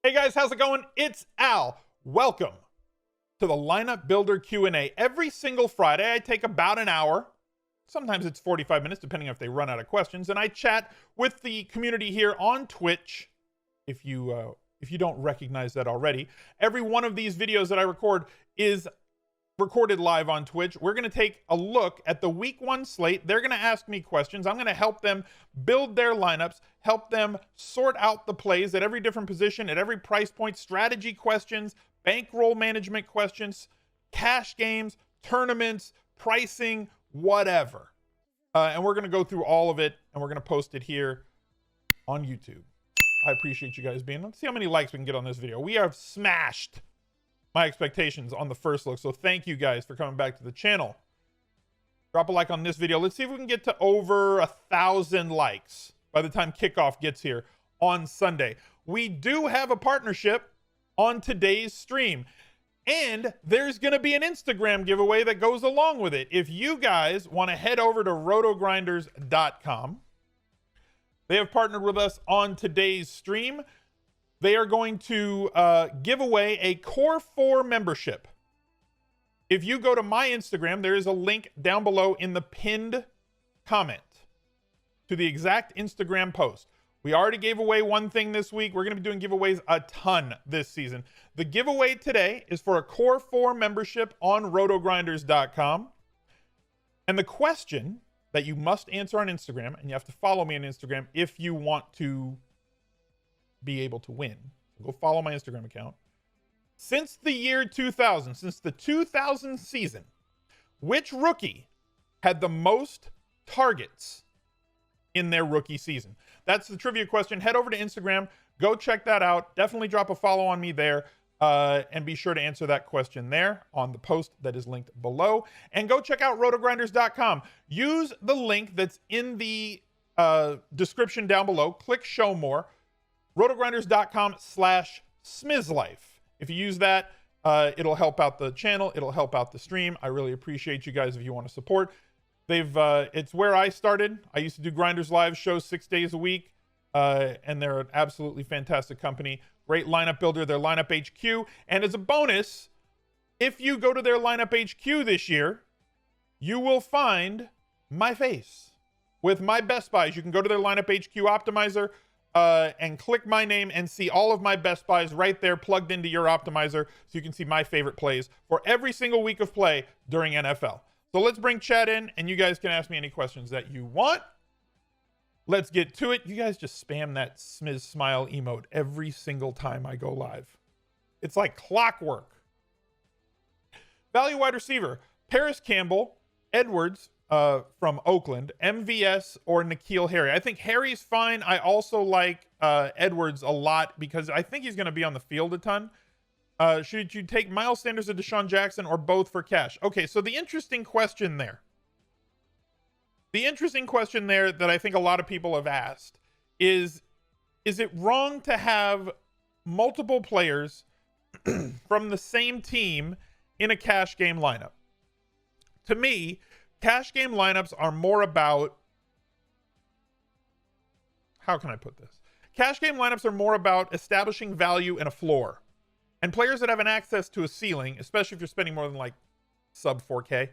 Hey guys, how's it going? It's Al. Welcome to the Lineup Builder Q&A. Every single Friday, I take about an hour. Sometimes it's 45 minutes, depending on if they run out of questions. And I chat with the community here on Twitch. If you don't recognize that already, every one of these videos that I record is recorded live on Twitch. We're going to take a look at the week 1 slate. They're going to ask me questions. I'm going to help them build their lineups, help them sort out the plays at every different position, at every price point, strategy questions, bankroll management questions, cash games, tournaments, pricing, whatever. And we're going to go through all of it, and we're going to post it here on YouTube. I appreciate you guys being. Let's see how many likes we can get on this video. We have smashed my expectations on the first look, so thank you guys for coming back to the channel. Drop a like on this video. Let's see if we can get to over 1,000 likes by the time kickoff gets here on Sunday. We do have a partnership on today's stream, and there's going to be an Instagram giveaway that goes along with it. If you guys want to head over to rotogrinders.com, they have partnered with us on today's stream. They are going to give away a Core 4 membership. If you go to my Instagram, there is a link down below in the pinned comment to the exact Instagram post. We already gave away one thing this week. We're going to be doing giveaways a ton this season. The giveaway today is for a Core 4 membership on rotogrinders.com. And the question that you must answer on Instagram, and you have to follow me on Instagram if you want to be able to win. So go follow my Instagram account. Since the year 2000, since the 2000 season, which rookie had the most targets in their rookie season? That's the trivia question. Head over to Instagram. Go check that out. Definitely drop a follow on me there. And be sure to answer that question there on the post that is linked below. And go check out rotogrinders.com. Use the link that's in the description down below. Click show more. rotogrinders.com/smizzlife. If you use that, it'll help out the channel. It'll help out the stream. I really appreciate you guys if you want to support. It's where I started. I used to do Grinders Live shows 6 days a week. And they're an absolutely fantastic company. Great lineup builder, their lineup HQ. And as a bonus, if you go to their lineup HQ this year, you will find my face with my best buys. You can go to their lineup HQ optimizer and click my name and see all of my best buys right there plugged into your optimizer, so you can see my favorite plays for every single week of play during NFL. So let's bring chat in, and you guys can ask me any questions that you want. Let's get to it. You guys just spam that Smiz smile emote every single time I go live. It's like clockwork. Value wide receiver, Paris Campbell, Edwards from Oakland, MVS, or N'Keal Harry. I think Harry's fine. I also like Edwards a lot because I think he's going to be on the field a ton. Should you take Miles Sanders or Deshaun Jackson, or both for cash? Okay, so the interesting question there. The interesting question there that I think a lot of people have asked is it wrong to have multiple players from the same team in a cash game lineup? To me, cash game lineups are more about, how can I put this? Cash game lineups are more about establishing value in a floor. And players that have an access to a ceiling, especially if you're spending more than like sub 4K,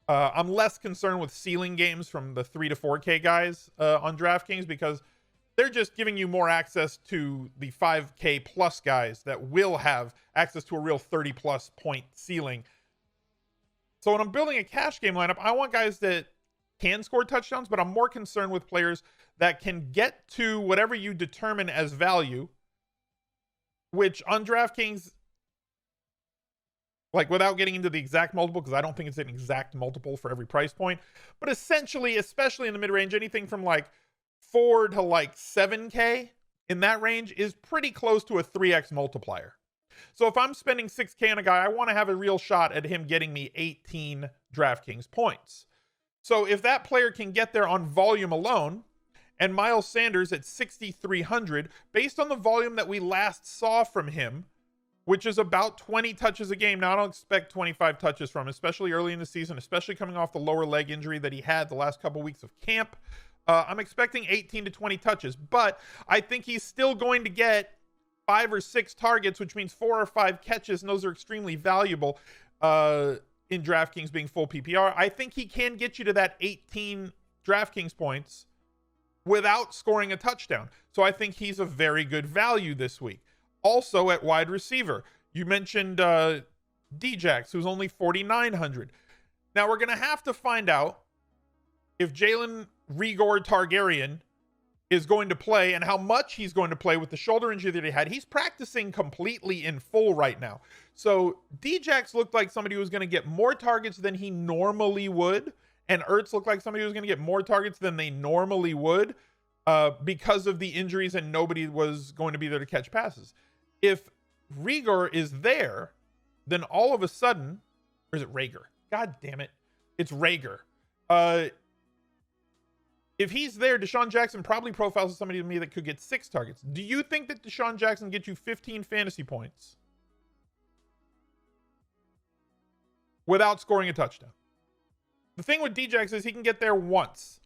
I'm less concerned with ceiling games from the 3 to 4K guys on DraftKings, because they're just giving you more access to the 5K plus guys that will have access to a real 30 plus point ceiling. So when I'm building a cash game lineup, I want guys that can score touchdowns, but I'm more concerned with players that can get to whatever you determine as value, which on DraftKings, like without getting into the exact multiple, because I don't think it's an exact multiple for every price point, but essentially, especially in the mid-range, anything from like 4 to like 7K in that range is pretty close to a 3x multiplier. So if I'm spending 6K on a guy, I want to have a real shot at him getting me 18 DraftKings points. So if that player can get there on volume alone, and Miles Sanders at 6,300, based on the volume that we last saw from him, which is about 20 touches a game. Now, I don't expect 25 touches from him, especially early in the season, especially coming off the lower leg injury that he had the last couple weeks of camp. I'm expecting 18 to 20 touches, but I think he's still going to get 5 or 6 targets, which means 4 or 5 catches, and those are extremely valuable in DraftKings being full PPR. I think he can get you to that 18 DraftKings points without scoring a touchdown. So I think he's a very good value this week. Also at wide receiver, you mentioned Djax, who's only 4,900. Now we're going to have to find out if Jalen Rigor Targaryen is going to play and how much he's going to play with the shoulder injury that he had. He's practicing completely in full right now. So Djax looked like somebody who was going to get more targets than he normally would. And Ertz looked like somebody who was going to get more targets than they normally would because of the injuries and nobody was going to be there to catch passes. If Rigor is there, then all of a sudden, or is it Rager? God damn it. It's Rager. If he's there, Deshaun Jackson probably profiles as somebody to me that could get 6 targets. Do you think that Deshaun Jackson gets you 15 fantasy points without scoring a touchdown? The thing with Djax is he can get there once.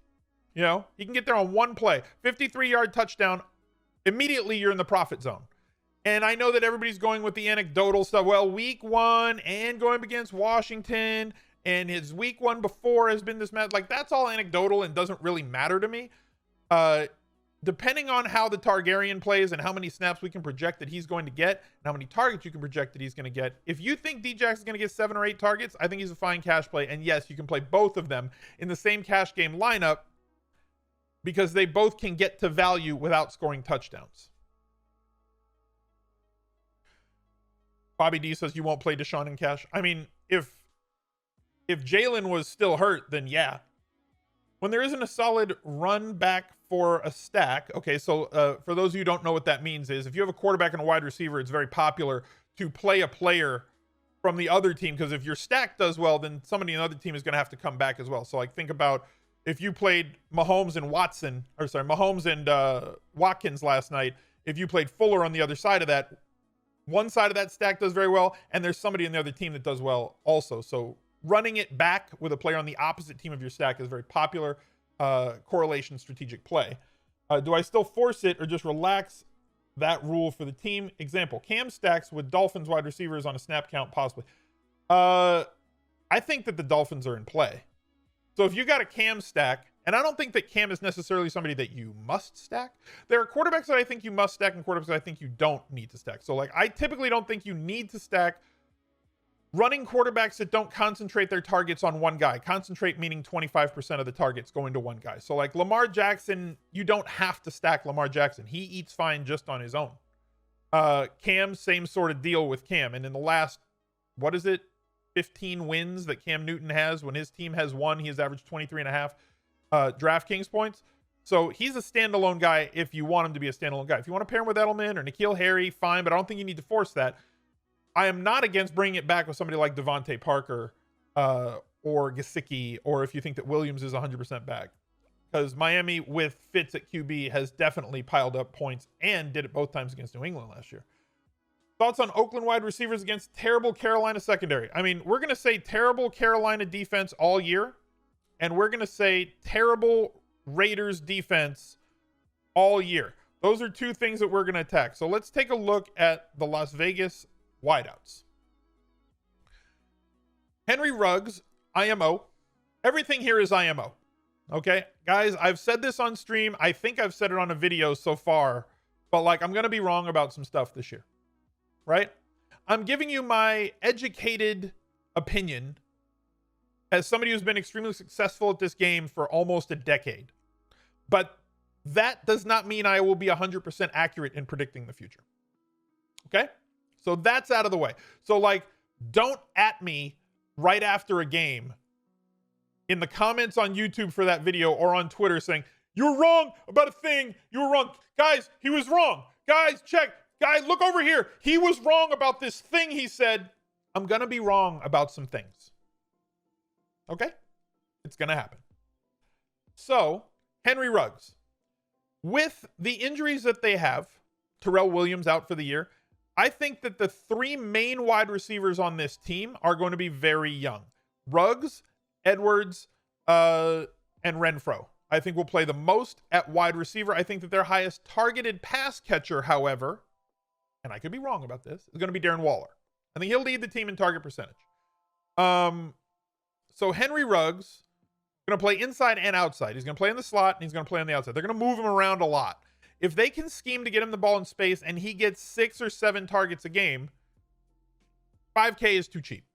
You know, he can get there on one play. 53-yard touchdown. Immediately, you're in the profit zone. And I know that everybody's going with the anecdotal stuff. Well, week 1 and going up against Washington, and his week 1 before has been this match. Like, that's all anecdotal and doesn't really matter to me. Depending on how the Targaryen plays and how many snaps we can project that he's going to get, and how many targets you can project that he's going to get. If you think Djax is going to get 7 or 8 targets, I think he's a fine cash play. And yes, you can play both of them in the same cash game lineup because they both can get to value without scoring touchdowns. Bobby D says you won't play Deshaun in cash. I mean, if Jalen was still hurt, then yeah. When there isn't a solid run back for a stack, okay, so for those of you who don't know what that means is if you have a quarterback and a wide receiver, it's very popular to play a player from the other team because if your stack does well, then somebody in the other team is going to have to come back as well. So like think about if you played Mahomes and Watkins last night, if you played Fuller on the other side of that, one side of that stack does very well, and there's somebody in the other team that does well also. So running it back with a player on the opposite team of your stack is very popular correlation strategic play. Do I still force it or just relax that rule for the team? Example, Cam stacks with Dolphins wide receivers on a snap count possibly. I think that the Dolphins are in play. So if you got a Cam stack, and I don't think that Cam is necessarily somebody that you must stack. There are quarterbacks that I think you must stack and quarterbacks that I think you don't need to stack. So like I typically don't think you need to stack running quarterbacks that don't concentrate their targets on one guy. Concentrate meaning 25% of the targets going to one guy. So like Lamar Jackson, you don't have to stack Lamar Jackson. He eats fine just on his own. Cam, same sort of deal with Cam. And in the last, 15 wins that Cam Newton has, when his team has won, he has averaged 23.5 DraftKings points. So he's a standalone guy if you want him to be a standalone guy. If you want to pair him with Edelman or N'Keal Harry, fine, but I don't think you need to force that. I am not against bringing it back with somebody like Devontae Parker or Gesicki, or if you think that Williams is 100% back. Because Miami with Fitz at QB has definitely piled up points and did it both times against New England last year. Thoughts on Oakland wide receivers against terrible Carolina secondary? I mean, we're going to say terrible Carolina defense all year, and we're going to say terrible Raiders defense all year. Those are two things that we're going to attack. So let's take a look at the Las Vegas wideouts. Henry Ruggs, IMO. Everything here is IMO. Okay, guys, I've said this on stream. I think I've said it on a video so far, but like I'm going to be wrong about some stuff this year, right? I'm giving you my educated opinion as somebody who's been extremely successful at this game for almost a decade. But that does not mean I will be 100% accurate in predicting the future. Okay? So that's out of the way. So like, don't at me right after a game in the comments on YouTube for that video or on Twitter saying, you're wrong about a thing. You were wrong. Guys, he was wrong. Guys, check. Guys, look over here. He was wrong about this thing he said. I'm going to be wrong about some things. Okay? It's going to happen. So, Henry Ruggs. With the injuries that they have, Terrell Williams out for the year, I think that the 3 main wide receivers on this team are going to be very young. Ruggs, Edwards, and Renfro. I think will play the most at wide receiver. I think that their highest targeted pass catcher, however, and I could be wrong about this, is going to be Darren Waller. I think he'll lead the team in target percentage. So Henry Ruggs going to play inside and outside. He's going to play in the slot and he's going to play on the outside. They're going to move him around a lot. If they can scheme to get him the ball in space and he gets 6 or 7 targets a game, $5K is too cheap.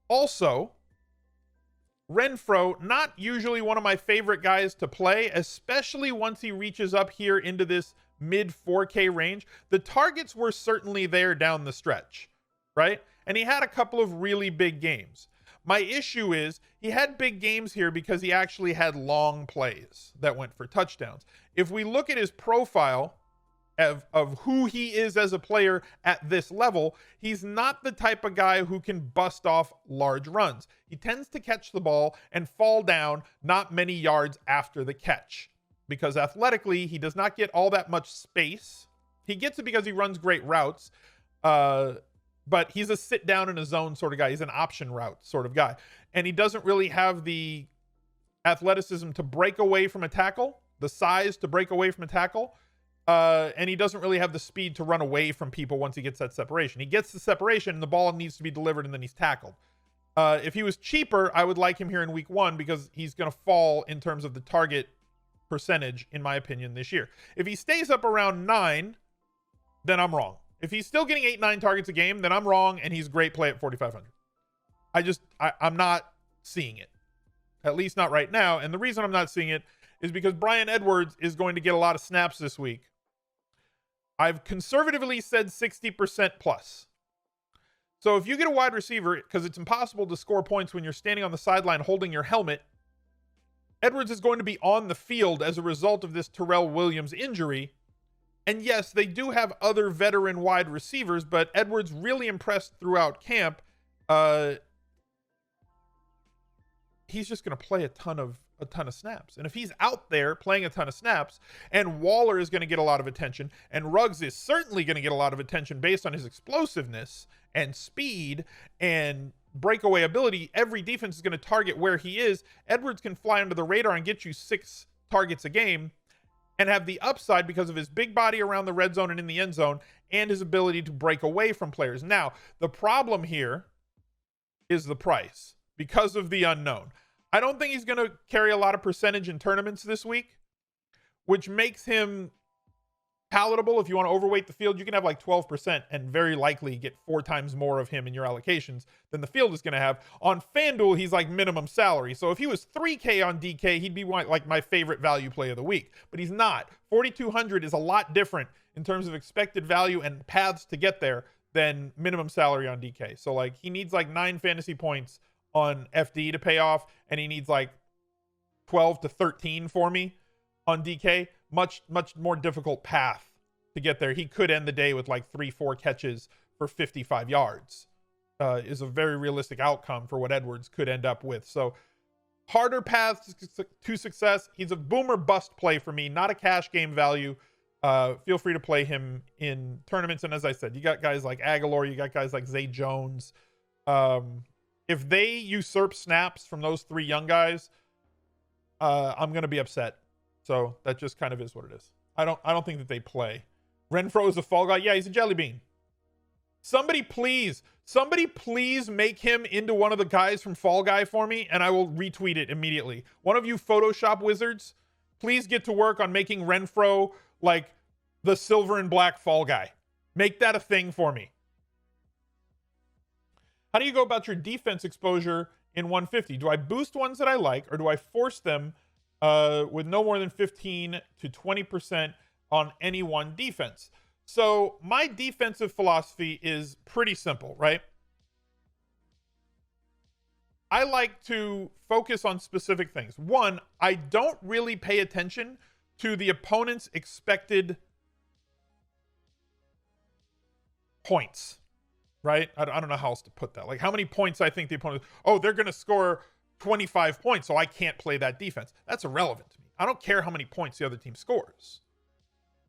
Also, Renfrow, not usually one of my favorite guys to play, especially once he reaches up here into this mid 4K range. The targets were certainly there down the stretch, right? And he had a couple of really big games. My issue is he had big games here because he actually had long plays that went for touchdowns. If we look at his profile of who he is as a player at this level, he's not the type of guy who can bust off large runs. He tends to catch the ball and fall down not many yards after the catch because athletically he does not get all that much space. He gets it because he runs great routes, but he's a sit down in a zone sort of guy. He's an option route sort of guy. And he doesn't really have the athleticism to break away from a tackle, the size to break away from a tackle. And he doesn't really have the speed to run away from people once he gets that separation. He gets the separation and the ball needs to be delivered and then he's tackled. If he was cheaper, I would like him here in week 1 because he's going to fall in terms of the target percentage, in my opinion, this year. If he stays up around 9, then I'm wrong. If he's still getting 8-9 targets a game, then I'm wrong, and he's great play at 4,500. I'm not seeing it, at least not right now. And the reason I'm not seeing it is because Bryan Edwards is going to get a lot of snaps this week. I've conservatively said 60% plus. So if you get a wide receiver, because it's impossible to score points when you're standing on the sideline holding your helmet, Edwards is going to be on the field as a result of this Terrell Williams injury. And yes, they do have other veteran wide receivers, but Edwards really impressed throughout camp. He's just going to play a ton of snaps. And if he's out there playing a ton of snaps, and Waller is going to get a lot of attention, and Ruggs is certainly going to get a lot of attention based on his explosiveness and speed and breakaway ability, every defense is going to target where he is. Edwards can fly under the radar and get you 6 targets a game and have the upside because of his big body around the red zone and in the end zone and his ability to break away from players. Now, the problem here is the price because of the unknown. I don't think he's going to carry a lot of percentage in tournaments this week, which makes him palatable. If you want to overweight the field, you can have like 12% and very likely get 4 times more of him in your allocations than the field is going to have. On FanDuel, he's like minimum salary. So if he was 3K on DK, he'd be like my favorite value play of the week, but he's not. 4,200 is a lot different in terms of expected value and paths to get there than minimum salary on DK. So like he needs like 9 fantasy points on FD to pay off, and he needs like 12 to 13 for me on DK. Much more difficult path to get there. He could end the day with like 3-4 catches for 55 yards. Is a very realistic outcome for what Edwards could end up with. So harder path to success. He's a boomer bust play for me, not a cash game value. Feel free to play him in tournaments. And as I said, you got guys like Aguilar, you got guys like Zay Jones. If they usurp snaps from those 3 young guys, I'm going to be upset. So that just kind of is what it is. I don't think that they play. Renfrow is a fall guy. Yeah, he's a jelly bean. Somebody please make him into one of the guys from Fall Guy for me, and I will retweet it immediately. One of you Photoshop wizards, please get to work on making Renfrow like the silver and black Fall Guy. Make that a thing for me. How do you go about your defense exposure in 150? Do I boost ones that I like, or do I force them with no more than 15 to 20% on any one defense? So my defensive philosophy is pretty simple, right? I like to focus on specific things. One, I don't really pay attention to the opponent's expected points, right? I don't know how else to put that. Like how many points I think the opponent, they're going to score 25 points, so I can't play that defense. That's irrelevant to me. I don't care how many points the other team scores.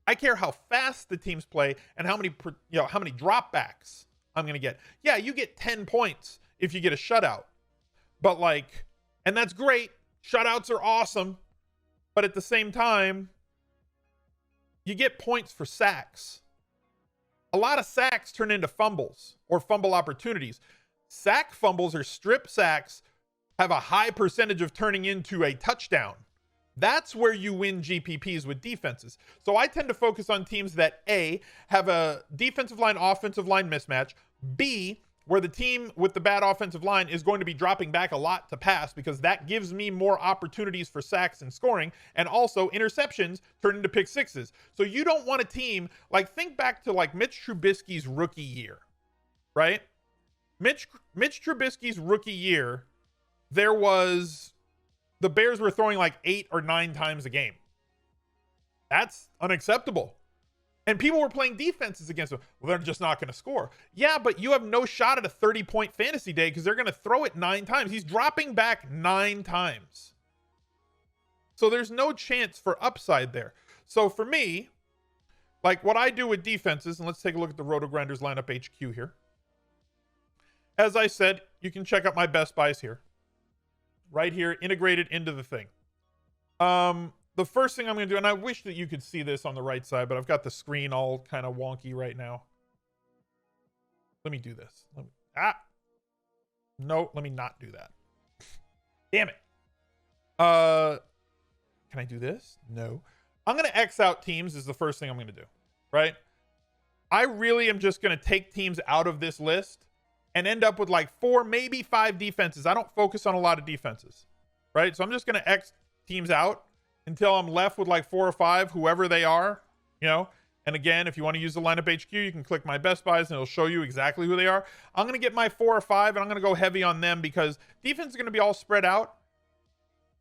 I care how fast the teams play and how many dropbacks I'm going to get. Yeah, you get 10 points if you get a shutout. But like, and that's great. Shutouts are awesome. But at the same time, you get points for sacks. A lot of sacks turn into fumbles or fumble opportunities. Sack fumbles or strip sacks have a high percentage of turning into a touchdown. That's where you win GPPs with defenses. So I tend to focus on teams that A, have a defensive line, offensive line mismatch, B, where the team with the bad offensive line is going to be dropping back a lot to pass because that gives me more opportunities for sacks and scoring, and also interceptions turn into pick sixes. So you don't want a team, like think back to like Mitch Trubisky's rookie year, right? Mitch Trubisky's rookie year, the Bears were throwing like 8 or 9 times a game. That's unacceptable. And people were playing defenses against them. Well, they're just not going to score. Yeah, but you have no shot at a 30-point fantasy day because they're going to throw it 9 times. He's dropping back 9 times. So there's no chance for upside there. So for me, like what I do with defenses, and let's take a look at the rotogrinders lineup HQ here. As I said, you can check out my best buys here. Right here, integrated into the thing. The first thing I'm going to do, and I wish that you could see this on the right side, but I've got the screen all kind of wonky right now. Let me do this. No, let me not do that. Damn it. Can I do this? No. I'm going to X out teams is the first thing I'm going to do, right? I really am just going to take teams out of this list and end up with like 4, maybe 5 defenses. I don't focus on a lot of defenses, right? So I'm just going to X teams out until I'm left with like 4 or 5, whoever they are, you know? And again, if you want to use the lineup HQ, you can click my best buys and it'll show you exactly who they are. I'm going to get my 4 or 5 and I'm going to go heavy on them because defense is going to be all spread out.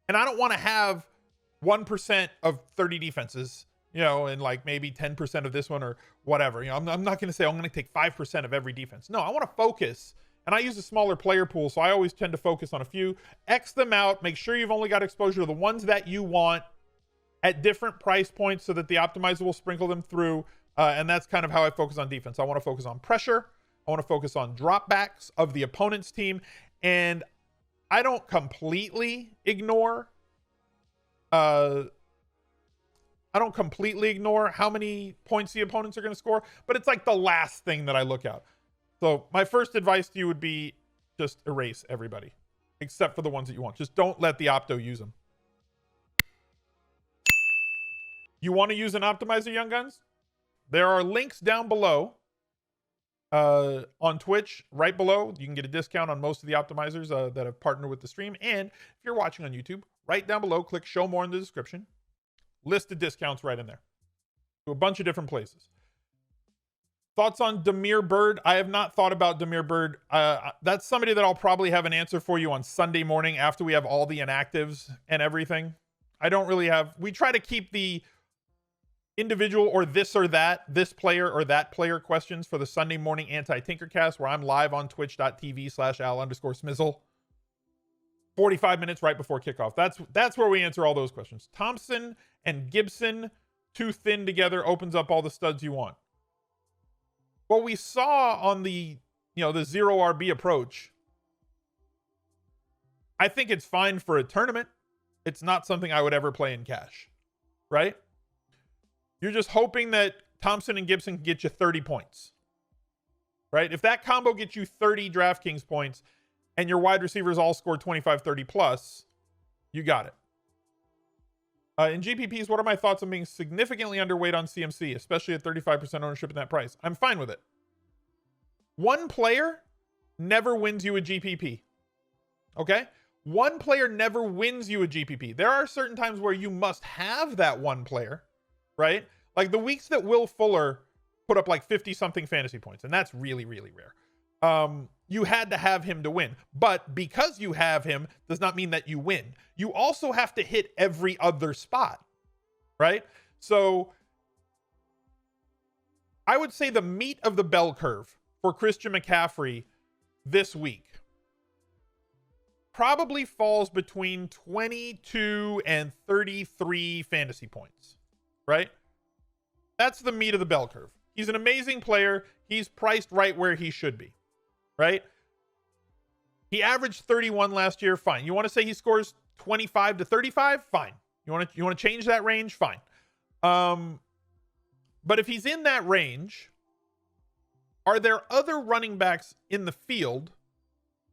And I don't want to have 1% of 30 defenses, you know, and like maybe 10% of this one or whatever. You know, I'm not going to say I'm going to take 5% of every defense. No, I want to focus. And I use a smaller player pool, so I always tend to focus on a few. X them out. Make sure you've only got exposure to the ones that you want at different price points so that the optimizer will sprinkle them through. And that's kind of how I focus on defense. I want to focus on pressure. I want to focus on dropbacks of the opponent's team. And I don't completely ignore how many points the opponents are going to score, but it's like the last thing that I look at. So my first advice to you would be just erase everybody except for the ones that you want. Just don't let the opto use them. You want to use an optimizer, Young Guns? There are links down below on Twitch, right below. You can get a discount on most of the optimizers that have partnered with the stream. And if you're watching on YouTube, right down below, click show more in the description. List of discounts right in there to a bunch of different places. Thoughts on Damiere Byrd? I have not thought about Damiere Byrd. That's somebody that I'll probably have an answer for you on Sunday morning after we have all the inactives and everything. I don't really have... We try to keep the individual or this player or that player questions for the Sunday morning Anti-Tinkercast where I'm live on twitch.tv/al_smizzle. 45 minutes right before kickoff. That's where we answer all those questions. Thompson and Gibson, too thin together, opens up all the studs you want. What we saw on the zero RB approach, I think it's fine for a tournament. It's not something I would ever play in cash, right? You're just hoping that Thompson and Gibson can get you 30 points, right? If that combo gets you 30 DraftKings points and your wide receivers all score 25, 30 plus, you got it. In GPPs, what are my thoughts on being significantly underweight on CMC, especially at 35% ownership in that price? I'm fine with it. One player never wins you a GPP. Okay? One player never wins you a GPP. There are certain times where you must have that one player, right? Like the weeks that Will Fuller put up like 50-something fantasy points, and that's really, really rare. You had to have him to win. But because you have him does not mean that you win. You also have to hit every other spot, right? So I would say the meat of the bell curve for Christian McCaffrey this week probably falls between 22 and 33 fantasy points, right? That's the meat of the bell curve. He's an amazing player. He's priced right where he should be, right? He averaged 31 last year. Fine. You want to say he scores 25 to 35? Fine. You want to change that range? Fine. But if he's in that range, are there other running backs in the field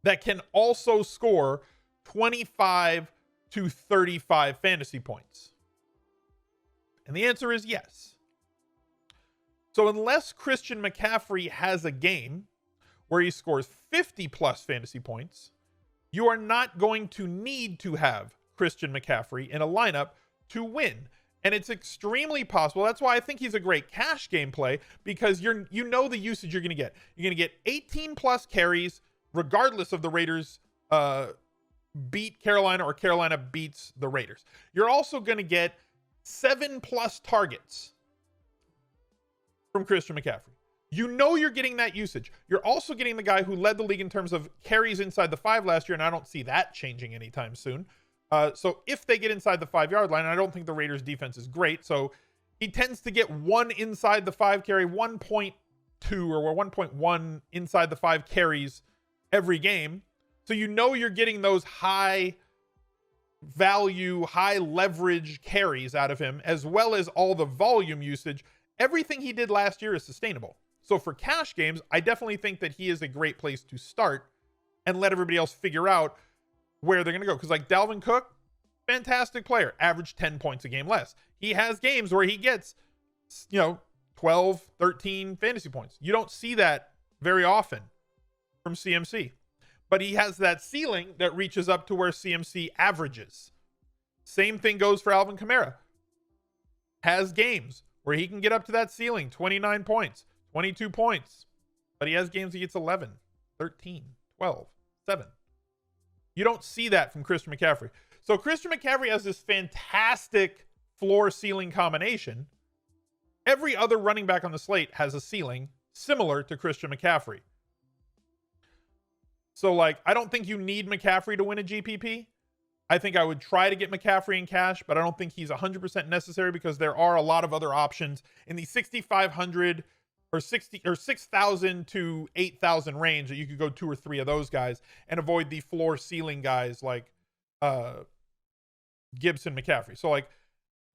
that can also score 25 to 35 fantasy points? And the answer is yes. So unless Christian McCaffrey has a game where he scores 50 plus fantasy points, you are not going to need to have Christian McCaffrey in a lineup to win. And it's extremely possible. That's why I think he's a great cash game play, because you know the usage you're going to get. You're going to get 18 plus carries regardless of the Raiders beat Carolina or Carolina beats the Raiders. You're also going to get 7 plus targets from Christian McCaffrey. You know you're getting that usage. You're also getting the guy who led the league in terms of carries inside the 5 last year, and I don't see that changing anytime soon. So if they get inside the 5-yard line, I don't think the Raiders defense is great, so he tends to get 1 inside the 5 carry, 1.2 or 1.1 inside the 5 carries every game. So you know you're getting those high value, high leverage carries out of him, as well as all the volume usage. Everything he did last year is sustainable. So for cash games, I definitely think that he is a great place to start and let everybody else figure out where they're going to go. Because like Dalvin Cook, fantastic player, average 10 points a game less. He has games where he gets, 12, 13 fantasy points. You don't see that very often from CMC. But he has that ceiling that reaches up to where CMC averages. Same thing goes for Alvin Kamara. Has games where he can get up to that ceiling, 29 points, 22 points. But he has games he gets 11, 13, 12, 7. You don't see that from Christian McCaffrey. So Christian McCaffrey has this fantastic floor-ceiling combination. Every other running back on the slate has a ceiling similar to Christian McCaffrey. So, I don't think you need McCaffrey to win a GPP. I think I would try to get McCaffrey in cash, but I don't think he's 100% necessary because there are a lot of other options in the 6,500 or 6,000 to 8,000 range that you could go 2 or 3 of those guys and avoid the floor ceiling guys like Gibson McCaffrey. So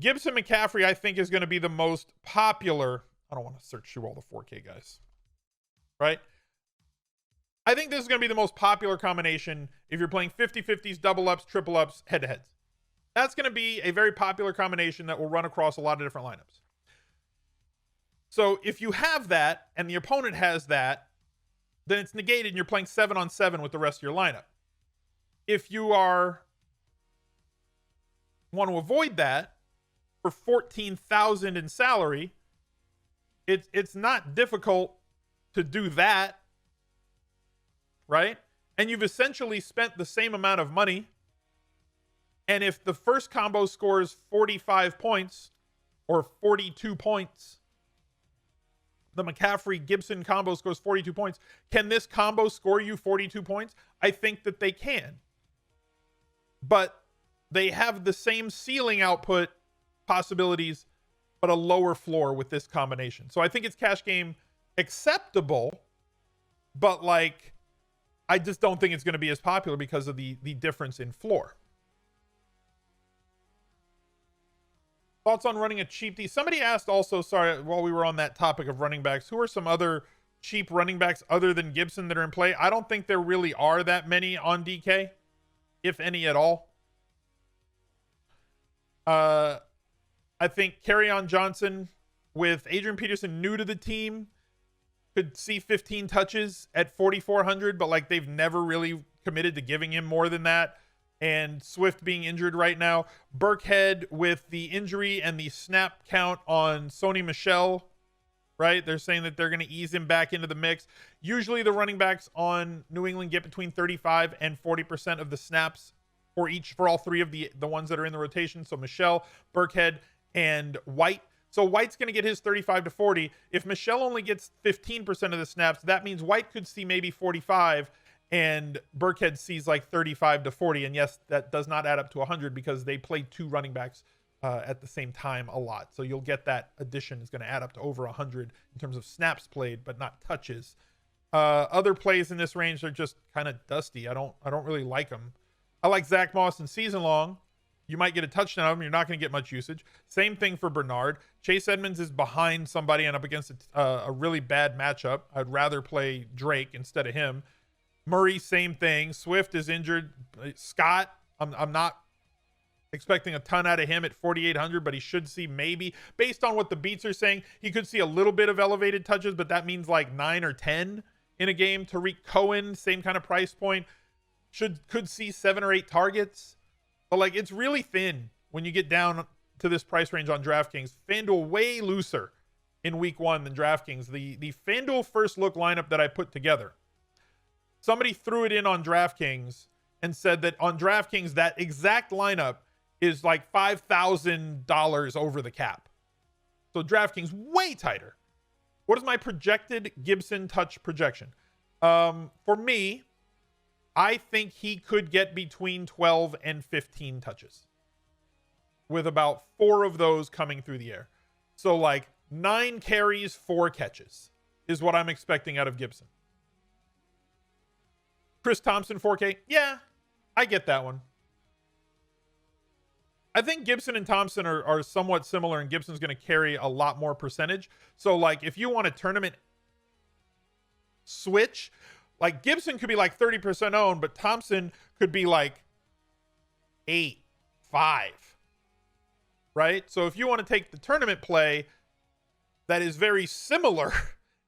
Gibson McCaffrey, I think, is going to be the most popular. I don't want to search through all the 4K guys, right? I think this is going to be the most popular combination if you're playing 50-50s, double ups, triple ups, head to heads. That's going to be a very popular combination that will run across a lot of different lineups. So if you have that and the opponent has that, then it's negated and you're playing 7-on-7 with the rest of your lineup. If you want to avoid that for 14,000 in salary, it's not difficult to do that, right? And you've essentially spent the same amount of money. And if the first combo scores 45 points or 42 points, the McCaffrey-Gibson combo scores 42 points. Can this combo score you 42 points? I think that they can. But they have the same ceiling output possibilities, but a lower floor with this combination. So I think it's cash game acceptable, but I just don't think it's going to be as popular because of the difference in floor. Thoughts on running a cheap D? Somebody asked also, sorry, while we were on that topic of running backs, who are some other cheap running backs other than Gibson that are in play? I don't think there really are that many on DK, if any at all. I think Kerryon Johnson with Adrian Peterson new to the team could see 15 touches at 4,400, but they've never really committed to giving him more than that. And Swift being injured right now. Burkhead with the injury and the snap count on Sony Michel, right? They're saying that they're going to ease him back into the mix. Usually the running backs on New England get between 35 and 40% of the snaps for all 3 of the ones that are in the rotation. So Michel, Burkhead, and White. So White's going to get his 35 to 40. If Michel only gets 15% of the snaps, that means White could see maybe 45 and Burkhead sees 35 to 40. And yes, that does not add up to 100 because they play 2 running backs at the same time a lot. So you'll get that addition is going to add up to over 100 in terms of snaps played, but not touches. Other plays in this range are just kind of dusty. I don't really like them. I like Zach Moss in season long. You might get a touchdown out of him. You're not going to get much usage. Same thing for Bernard. Chase Edmonds is behind somebody and up against a really bad matchup. I'd rather play Drake instead of him. Murray, same thing. Swift is injured. Scott, I'm not expecting a ton out of him at 4,800, but he should see maybe, based on what the beats are saying, he could see a little bit of elevated touches, but that means like 9 or 10 in a game. Tariq Cohen, same kind of price point, could see 7 or 8 targets. But like, it's really thin when you get down to this price range on DraftKings. FanDuel way looser in week 1 than DraftKings. The FanDuel first look lineup that I put together, somebody threw it in on DraftKings and said that on DraftKings, that exact lineup is like $5,000 over the cap. So DraftKings way tighter. What is my projected Gibson touch projection? For me, I think he could get between 12 and 15 touches, with about 4 of those coming through the air. So like 9 carries, 4 catches is what I'm expecting out of Gibson. Chris Thompson, 4K. Yeah, I get that one. I think Gibson and Thompson are somewhat similar, and Gibson's going to carry a lot more percentage. So like if you want a tournament switch, like Gibson could be like 30% owned, but Thompson could be like 8-5, right? So if you want to take the tournament play that is very similar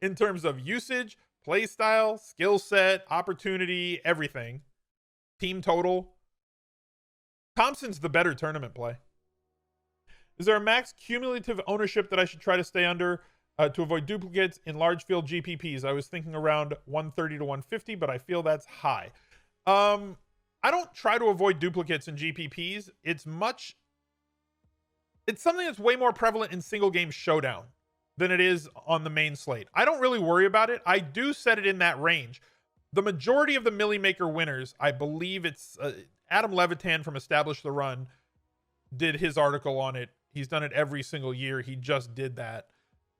in terms of usage, play style, skill set, opportunity, everything, team total, Thompson's the better tournament play. Is there a max cumulative ownership that I should try to stay under to avoid duplicates in large field GPPs? I was thinking around 130 to 150, but I feel that's high. I don't try to avoid duplicates in GPPs. It's something that's way more prevalent in single game showdown than it is on the main slate. I don't really worry about it. I do set it in that range. The majority of the Millie Maker winners, I believe it's Adam Levitan from Establish the Run did his article on it. He's done it every single year. He just did that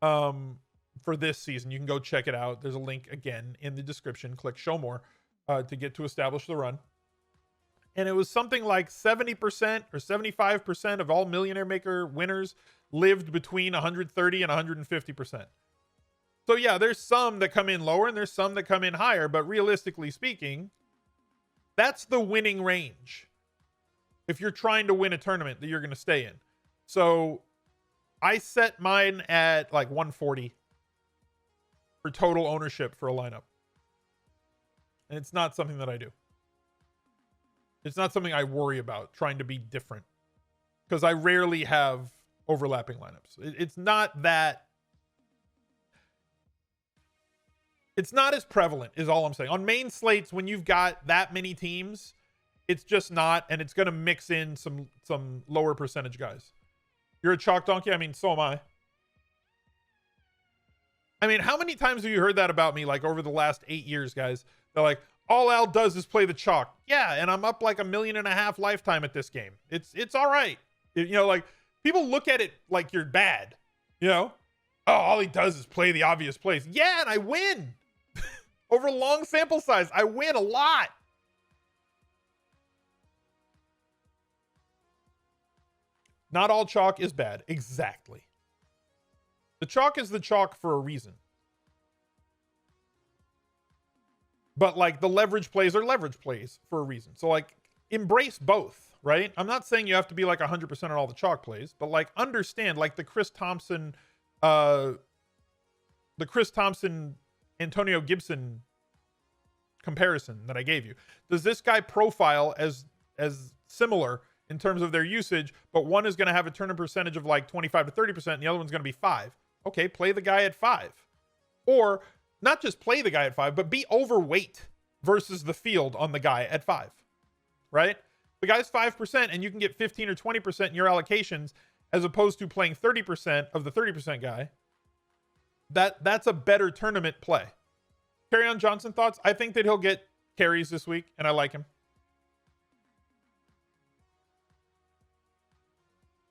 for this season. You can go check it out. There's a link again in the description. Click show more to get to Establish the Run. And it was something like 70% or 75% of all Millionaire Maker winners lived between 130 and 150%. So yeah, there's some that come in lower and there's some that come in higher, but realistically speaking, that's the winning range if you're trying to win a tournament that you're going to stay in. So I set mine at like 140 for total ownership for a lineup. And it's not something that I do. It's not something I worry about trying to be different, because I rarely have overlapping lineups. It's not that. It's not as prevalent is all I'm saying. On main slates, when you've got that many teams, it's just not, and it's going to mix in some lower percentage guys. You're a chalk donkey? I mean, so am I. I mean, how many times have you heard that about me, like over the last 8 years, guys? They're like, all Al does is play the chalk. Yeah, and I'm up like $1.5 million lifetime at this game. It's all right. You know, like, people look at it like you're bad. You know? Oh, all he does is play the obvious plays. Yeah, and I win. Over a long sample size, I win a lot. Not all chalk is bad. Exactly. The chalk is the chalk for a reason. But like the leverage plays are leverage plays for a reason. So like embrace both, right? I'm not saying you have to be like 100% on all the chalk plays, but like understand like the Chris Thompson, Antonio Gibson comparison that I gave you. Does this guy profile as similar in terms of their usage, but one is going to have a turn percentage of like 25 to 30% and the other one's going to be 5? Okay, play the guy at 5. Or not just play the guy at 5, but be overweight versus the field on the guy at 5, right? The guy's 5% and you can get 15 or 20% in your allocations as opposed to playing 30% of the 30% guy. That's a better tournament play. Kerryon Johnson thoughts? I think that he'll get carries this week, and I like him.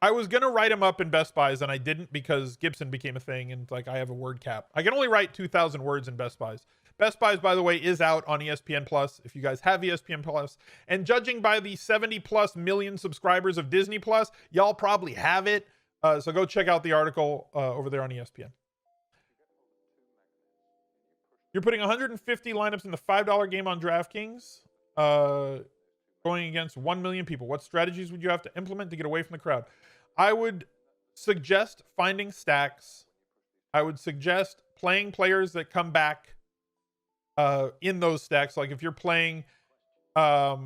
I was going to write him up in Best Buys, and I didn't because Gibson became a thing, and like I have a word cap. I can only write 2,000 words in Best Buys. Best Buys, by the way, is out on ESPN Plus. If you guys have ESPN Plus, and judging by the 70+ million subscribers of Disney Plus, y'all probably have it. So go check out the article over there on ESPN. You're putting 150 lineups in the $5 game on DraftKings, going against 1 million people. What strategies would you have to implement to get away from the crowd? I would suggest finding stacks. I would suggest playing players that come back in those stacks. Like if you're playing a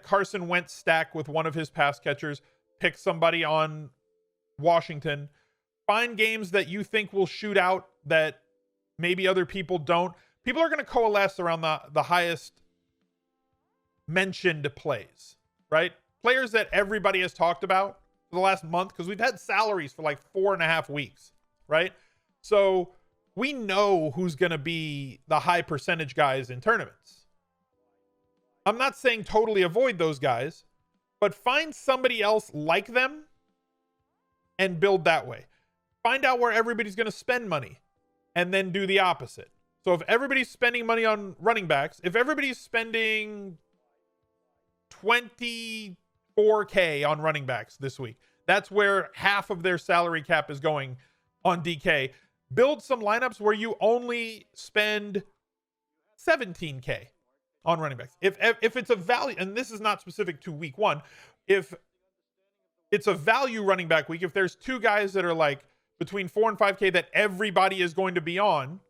Carson Wentz stack with one of his pass catchers, pick somebody on Washington. Find games that you think will shoot out that maybe other people don't. People are going to coalesce around the highest mentioned plays, right? Players that everybody has talked about for the last month, because we've had salaries for like 4.5 weeks, right? So we know who's going to be the high percentage guys in tournaments. I'm not saying totally avoid those guys, but find somebody else like them and build that way. Find out where everybody's going to spend money and then do the opposite. So if everybody's spending money on running backs, if everybody's spending 24K on running backs this week, that's where half of their salary cap is going on DK. Build some lineups where you only spend 17K on running backs. If it's a value, and this is not specific to week one, if it's a value running back week, if there's two guys that are like between 4 and 5K that everybody is going to be on,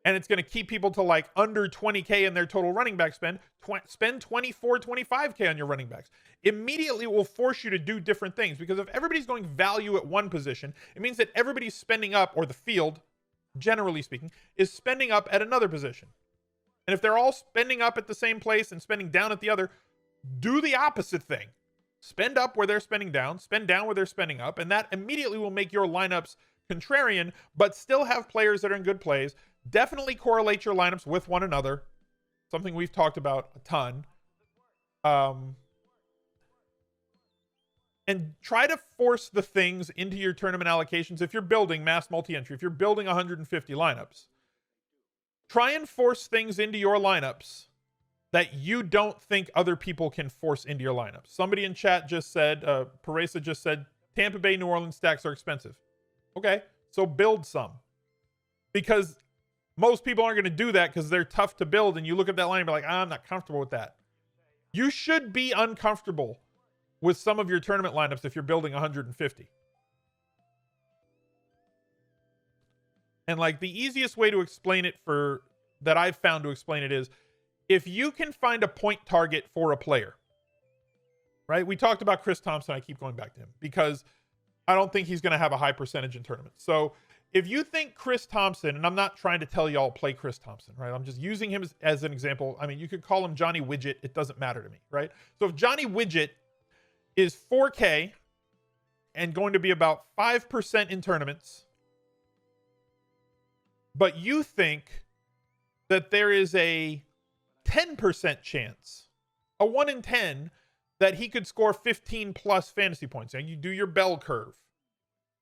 and it's going to keep people to like under 20K in their total running back spend, spend 24, 25K on your running backs. Immediately will force you to do different things, because if everybody's going value at one position, it means that everybody's spending up, or the field, generally speaking, is spending up at another position. And if they're all spending up at the same place and spending down at the other, do the opposite thing. Spend up where they're spending down, spend down where they're spending up, and that immediately will make your lineups contrarian, but still have players that are in good plays. Definitely correlate your lineups with one another. Something we've talked about a ton. And try to force the things into your tournament allocations. If you're building mass multi-entry, if you're building 150 lineups, try and force things into your lineups that you don't think other people can force into your lineups. Somebody in chat just said, Paresa just said, Tampa Bay, New Orleans stacks are expensive. Okay, so build some. Because most people aren't going to do that because they're tough to build, and you look at that line and be like, I'm not comfortable with that. You should be uncomfortable with some of your tournament lineups if you're building 150. And like the easiest way to explain it that I've found to explain it is, if you can find a point target for a player, right? We talked about Chris Thompson. I keep going back to him because I don't think he's going to have a high percentage in tournaments. So if you think Chris Thompson, and I'm not trying to tell y'all play Chris Thompson, right? I'm just using him as an example. I mean, you could call him Johnny Widget. It doesn't matter to me, right? So if Johnny Widget is 4K and going to be about 5% in tournaments, but you think that there is a 10% chance, a 1 in 10, that he could score 15 plus fantasy points. And you do your bell curve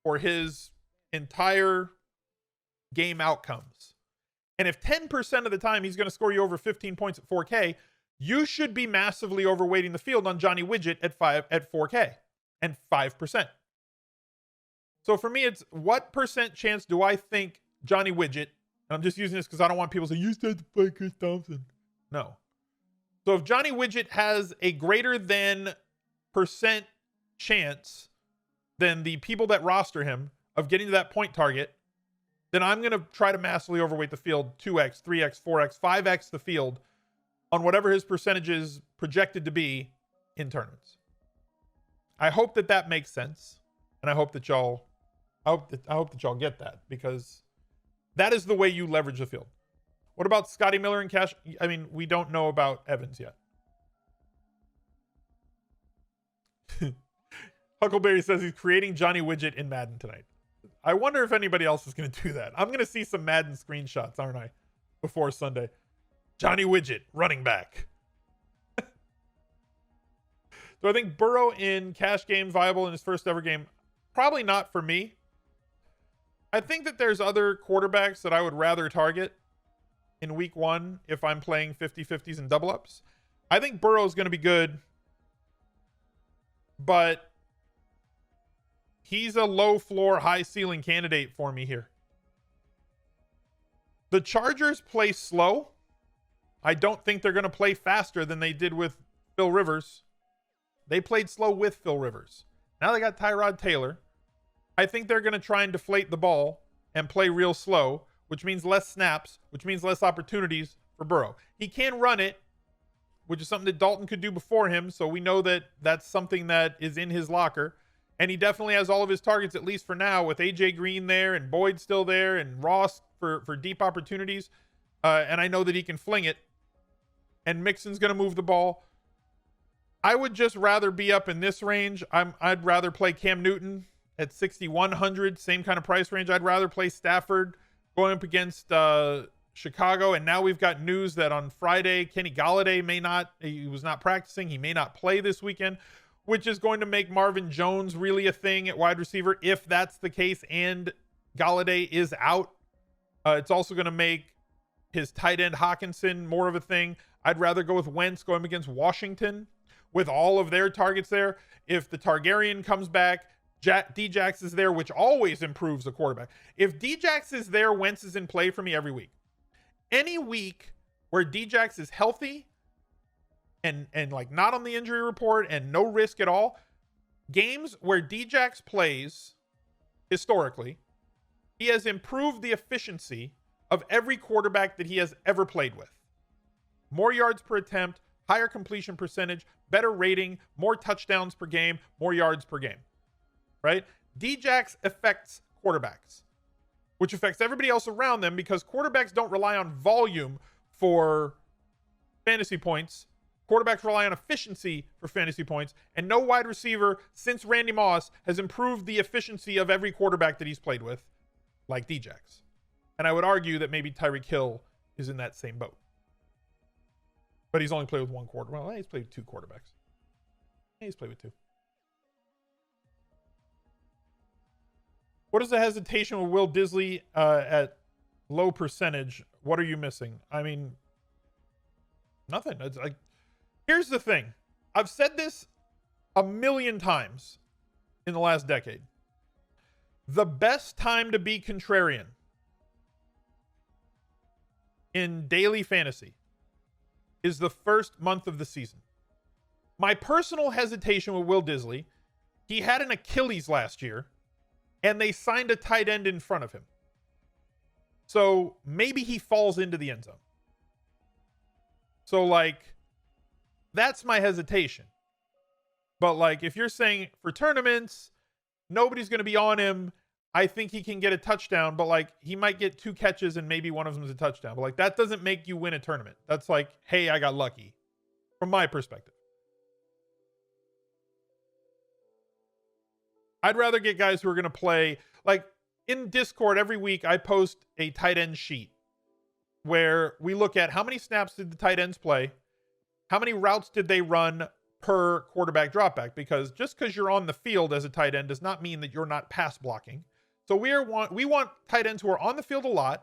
for his entire game outcomes. And if 10% of the time he's going to score you over 15 points at 4K, you should be massively overweighting the field on Johnny Widget at 4K and 5%. So for me, it's what percent chance do I think Johnny Widget, and I'm just using this because I don't want people to say, you said to play Chris Thompson. No. So if Johnny Widget has a greater than percent chance than the people that roster him of getting to that point target, then I'm going to try to massively overweight the field 2x, 3x, 4x, 5x the field on whatever his percentage is projected to be in tournaments. I hope that makes sense. And I hope that y'all get that, because that is the way you leverage the field. What about Scotty Miller and Cash? I mean, we don't know about Evans yet. Huckleberry says he's creating Johnny Widget in Madden tonight. I wonder if anybody else is going to do that. I'm going to see some Madden screenshots, aren't I? Before Sunday. Johnny Widget, running back. So I think Burrow in cash game viable in his first ever game. Probably not for me. I think that there's other quarterbacks that I would rather target in week 1 if I'm playing 50-50s and double ups. I think Burrow is going to be good, but he's a low floor, high ceiling candidate for me here. The Chargers play slow. I don't think they're going to play faster than they did with Phil Rivers. They played slow with Phil Rivers. Now they got Tyrod Taylor. I think they're going to try and deflate the ball and play real slow, which means less snaps, which means less opportunities for Burrow. He can run it, which is something that Dalton could do before him, so we know that that's something that is in his locker. And he definitely has all of his targets, at least for now, with A.J. Green there and Boyd still there and Ross for deep opportunities. And I know that he can fling it. And Mixon's going to move the ball. I would just rather be up in this range. I'd rather play Cam Newton at 6,100, same kind of price range. I'd rather play Stafford going up against Chicago. And now we've got news that on Friday, Kenny Golladay he was not practicing. He may not play this weekend, which is going to make Marvin Jones really a thing at wide receiver if that's the case and Golladay is out. It's also going to make his tight end Hawkinson more of a thing. I'd rather go with Wentz going against Washington with all of their targets there. If the Targaryen comes back, Djax is there, which always improves the quarterback. If Djax is there, Wentz is in play for me every week. Any week where Djax is healthy and like not on the injury report and no risk at all, games where Djax plays historically, he has improved the efficiency of every quarterback that he has ever played with. More yards per attempt, higher completion percentage, better rating, more touchdowns per game, more yards per game, right? Djax affects quarterbacks, which affects everybody else around them because quarterbacks don't rely on volume for fantasy points. Quarterbacks rely on efficiency for fantasy points, and no wide receiver since Randy Moss has improved the efficiency of every quarterback that he's played with like Djax. And I would argue that maybe Tyreek Hill is in that same boat. But he's only played with one quarter. Well, he's played with 2 quarterbacks. He's played with 2. What is the hesitation with Will Disley at low percentage? What are you missing? I mean, nothing. It's like, here's the thing. I've said this a million times in the last decade. The best time to be contrarian in daily fantasy is the first month of the season. My personal hesitation with Will Disley, he had an Achilles last year, and they signed a tight end in front of him. So maybe he falls into the end zone. So, like, that's my hesitation. But, like, if you're saying for tournaments, nobody's going to be on him, I think he can get a touchdown, but like he might get 2 catches and maybe one of them is a touchdown. But like that doesn't make you win a tournament. That's like, hey, I got lucky from my perspective. I'd rather get guys who are going to play, like in Discord every week, I post a tight end sheet where we look at how many snaps did the tight ends play? How many routes did they run per quarterback dropback? Because just because you're on the field as a tight end does not mean that you're not pass blocking. So we want tight ends who are on the field a lot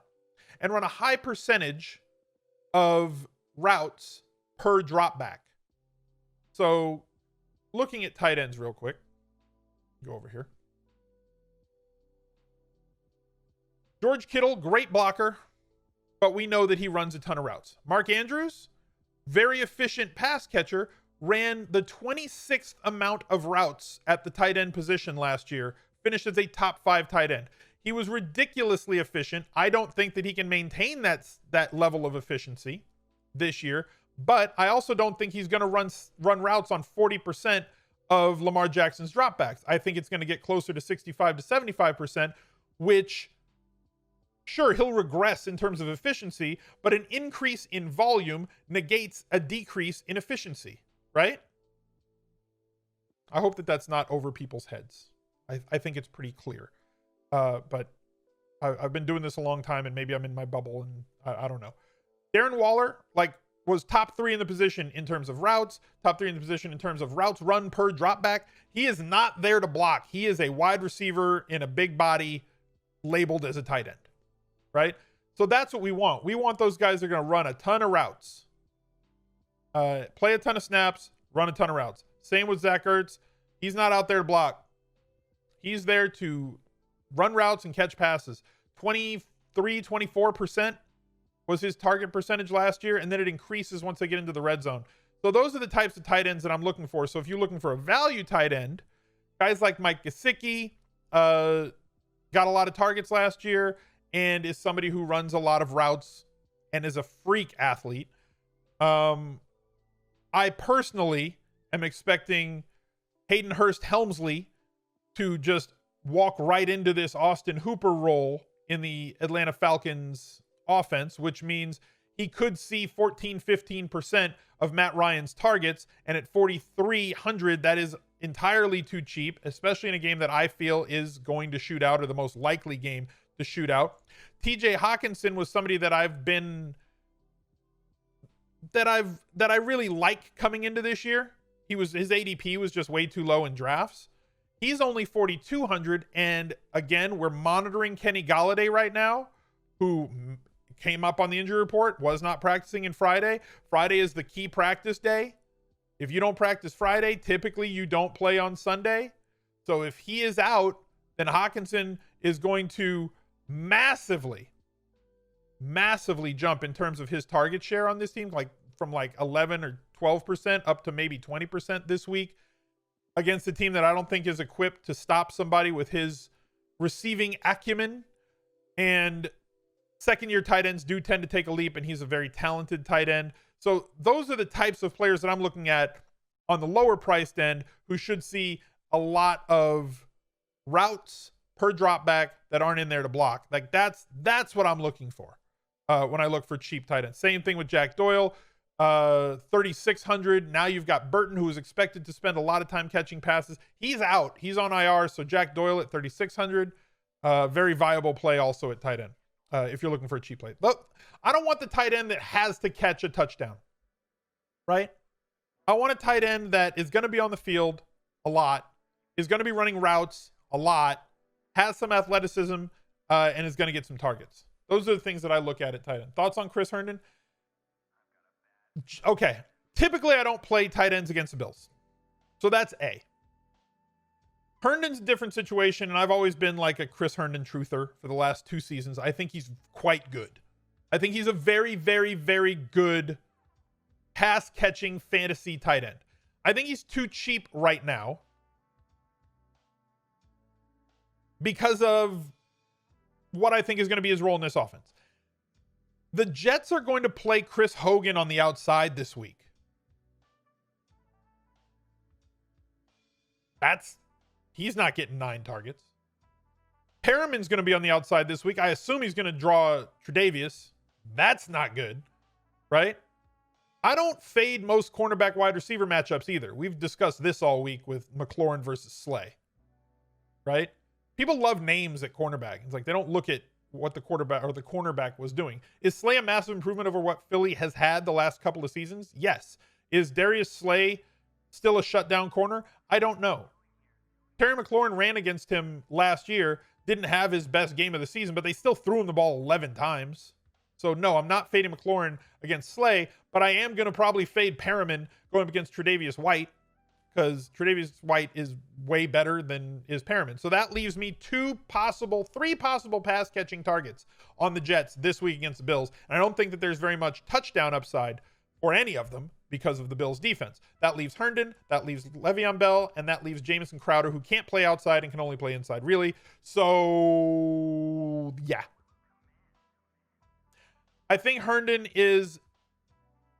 and run a high percentage of routes per drop back. So looking at tight ends real quick, go over here. George Kittle, great blocker, but we know that he runs a ton of routes. Mark Andrews, very efficient pass catcher, ran the 26th amount of routes at the tight end position last year, finished as a top 5 tight end. He was ridiculously efficient. I don't think that he can maintain that level of efficiency this year, but I also don't think he's going to run routes on 40% of Lamar Jackson's dropbacks. I think it's going to get closer to 65 to 75%, which sure, he'll regress in terms of efficiency, but an increase in volume negates a decrease in efficiency, right? I hope that that's not over people's heads. I think it's pretty clear. But I've been doing this a long time and maybe I'm in my bubble and I don't know. Darren Waller, like was top 3 in the position in terms of routes, top 3 in the position in terms of routes run per drop back. He is not there to block. He is a wide receiver in a big body labeled as a tight end, right? So that's what we want. We want those guys that are going to run a ton of routes, play a ton of snaps, run a ton of routes. Same with Zach Ertz. He's not out there to block. He's there to run routes and catch passes. 24% was his target percentage last year, and then it increases once they get into the red zone. So those are the types of tight ends that I'm looking for. So if you're looking for a value tight end, guys like Mike Gesicki got a lot of targets last year and is somebody who runs a lot of routes and is a freak athlete. I personally am expecting Hayden Hurst Helmsley to just walk right into this Austin Hooper role in the Atlanta Falcons offense, which means he could see 15% of Matt Ryan's targets. And at 4,300, that is entirely too cheap, especially in a game that I feel is going to shoot out, or the most likely game to shoot out. TJ Hawkinson was somebody that I really like coming into this year. His ADP was just way too low in drafts. He's only 4,200. And again, we're monitoring Kenny Golladay right now, who came up on the injury report, was not practicing in Friday. Friday is the key practice day. If you don't practice Friday, typically you don't play on Sunday. So if he is out, then Hawkinson is going to massively jump in terms of his target share on this team, like from like 11 or 12% up to maybe 20% this week, against a team that I don't think is equipped to stop somebody with his receiving acumen. And second-year tight ends do tend to take a leap, and he's a very talented tight end. So those are the types of players that I'm looking at on the lower priced end who should see a lot of routes per drop back that aren't in there to block. Like that's what I'm looking for when I look for cheap tight ends. Same thing with Jack Doyle, 3,600. Now you've got Burton, who is expected to spend a lot of time catching passes. He's out. He's on IR. So Jack Doyle at 3,600, very viable play also at tight end. If you're looking for a cheap play. Look, I don't want the tight end that has to catch a touchdown, right? I want a tight end that is going to be on the field a lot, is going to be running routes a lot, has some athleticism, and is going to get some targets. Those are the things that I look at tight end. Thoughts on Chris Herndon? Okay. Typically, I don't play tight ends against the Bills. So that's A. Herndon's a different situation, and I've always been like a Chris Herndon truther for the last 2 seasons. I think he's quite good. I think he's a very, very, very good pass-catching fantasy tight end. I think he's too cheap right now because of what I think is going to be his role in this offense. The Jets are going to play Chris Hogan on the outside this week. He's not getting 9 targets. Perriman's going to be on the outside this week. I assume he's going to draw Tre'Davious. That's not good, right? I don't fade most cornerback wide receiver matchups either. We've discussed this all week with McLaurin versus Slay, right? People love names at cornerback. It's like they don't look at what the quarterback or the cornerback was doing. Is Slay a massive improvement over what Philly has had the last couple of seasons? Yes. Is Darius Slay still a shutdown corner? I don't know. Terry McLaurin ran against him last year, didn't have his best game of the season, but they still threw him the ball 11 times. So no, I'm not fading McLaurin against Slay, but I am going to probably fade Perriman going up against Tre'Davious White, because Tre'Davious White is way better than is Perriman. So that leaves me 3 possible pass catching targets on the Jets this week against the Bills. And I don't think that there's very much touchdown upside for any of them because of the Bills defense. That leaves Herndon, that leaves Le'Veon Bell, and that leaves Jamison Crowder, who can't play outside and can only play inside, really. So yeah. I think Herndon is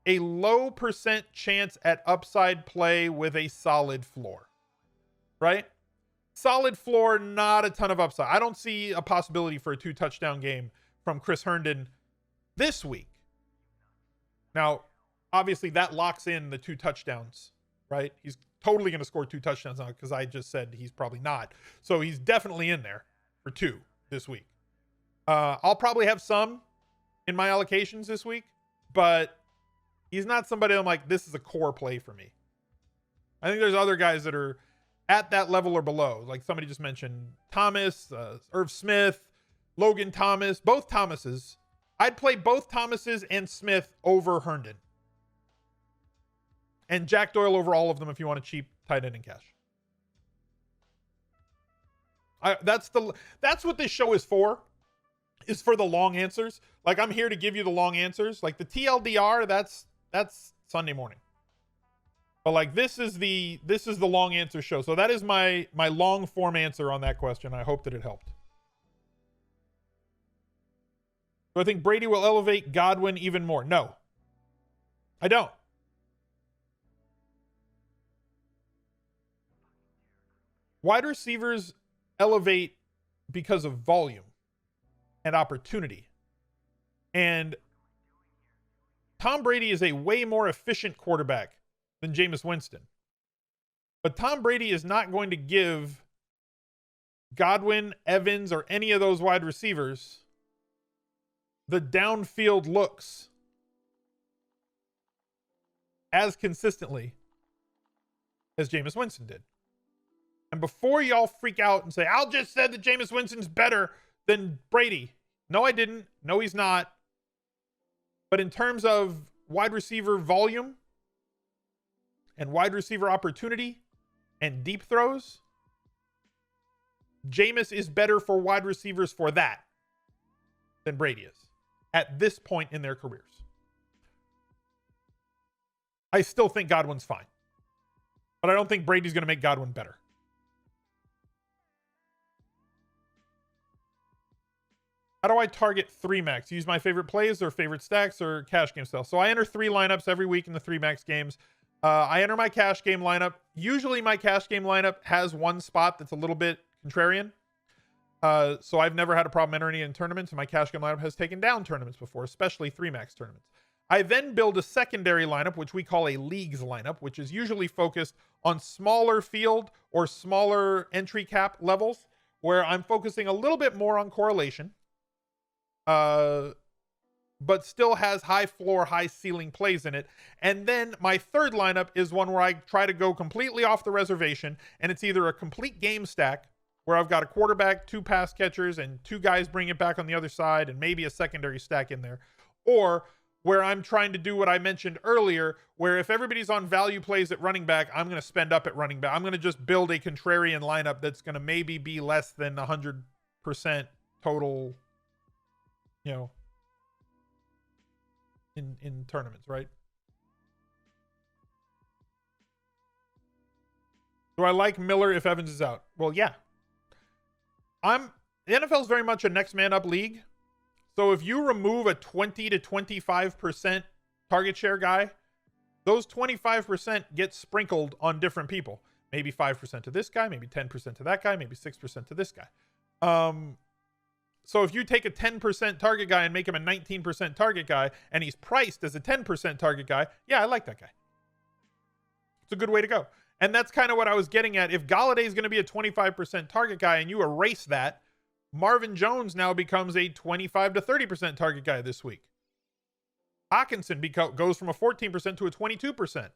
a low % chance at upside play with a solid floor, right? Solid floor, not a ton of upside. I don't see a possibility for a 2 touchdown game from Chris Herndon this week. Now, obviously that locks in the 2 touchdowns, right? He's totally going to score 2 touchdowns now because I just said he's probably not. So he's definitely in there for 2 this week. I'll probably have some in my allocations this week, but He's not somebody I'm like, this is a core play for me. I think there's other guys that are at that level or below. Like somebody just mentioned Thomas, Irv Smith, Logan Thomas, both Thomases. I'd play both Thomases and Smith over Herndon. And Jack Doyle over all of them if you want a cheap tight end in cash. That's what this show is for the long answers. Like, I'm here to give you the long answers. Like the TLDR, that's Sunday morning. But like this is the long answer show. So that is my long form answer on that question. I hope that it helped. Do I think Brady will elevate Godwin even more? No. I don't. Wide receivers elevate because of volume and opportunity. And Tom Brady is a way more efficient quarterback than Jameis Winston. But Tom Brady is not going to give Godwin, Evans, or any of those wide receivers the downfield looks as consistently as Jameis Winston did. And before y'all freak out and say, Al just said that Jameis Winston's better than Brady. No, I didn't. No, he's not. But in terms of wide receiver volume and wide receiver opportunity and deep throws, Jameis is better for wide receivers for that than Brady is at this point in their careers. I still think Godwin's fine, but I don't think Brady's going to make Godwin better. How do I target 3-max? Use my favorite plays or favorite stacks or cash game style? So I enter 3 lineups every week in the 3-max games. I enter my cash game lineup. Usually my cash game lineup has one spot that's a little bit contrarian. So I've never had a problem entering in tournaments, and my cash game lineup has taken down tournaments before, especially 3-max tournaments. I then build a secondary lineup, which we call a leagues lineup, which is usually focused on smaller field or smaller entry cap levels, where I'm focusing a little bit more on correlation. But still has high floor, high ceiling plays in it. And then my third lineup is one where I try to go completely off the reservation, and it's either a complete game stack where I've got a quarterback, 2 pass catchers, and 2 guys bring it back on the other side, and maybe a secondary stack in there, or where I'm trying to do what I mentioned earlier, where if everybody's on value plays at running back, I'm going to spend up at running back. I'm going to just build a contrarian lineup that's going to maybe be less than 100% total, in tournaments, right? Do I like Miller if Evans is out? Well, yeah. The NFL is very much a next man up league. So if you remove a 20 to 25% target share guy, those 25% get sprinkled on different people. Maybe 5% to this guy, maybe 10% to that guy, maybe 6% to this guy. So if you take a 10% target guy and make him a 19% target guy, and he's priced as a 10% target guy, yeah, I like that guy. It's a good way to go. And that's kind of what I was getting at. If Galladay is going to be a 25% target guy and you erase that, Marvin Jones now becomes a 25 to 30% target guy this week. Hawkinson goes from a 14% to a 22%.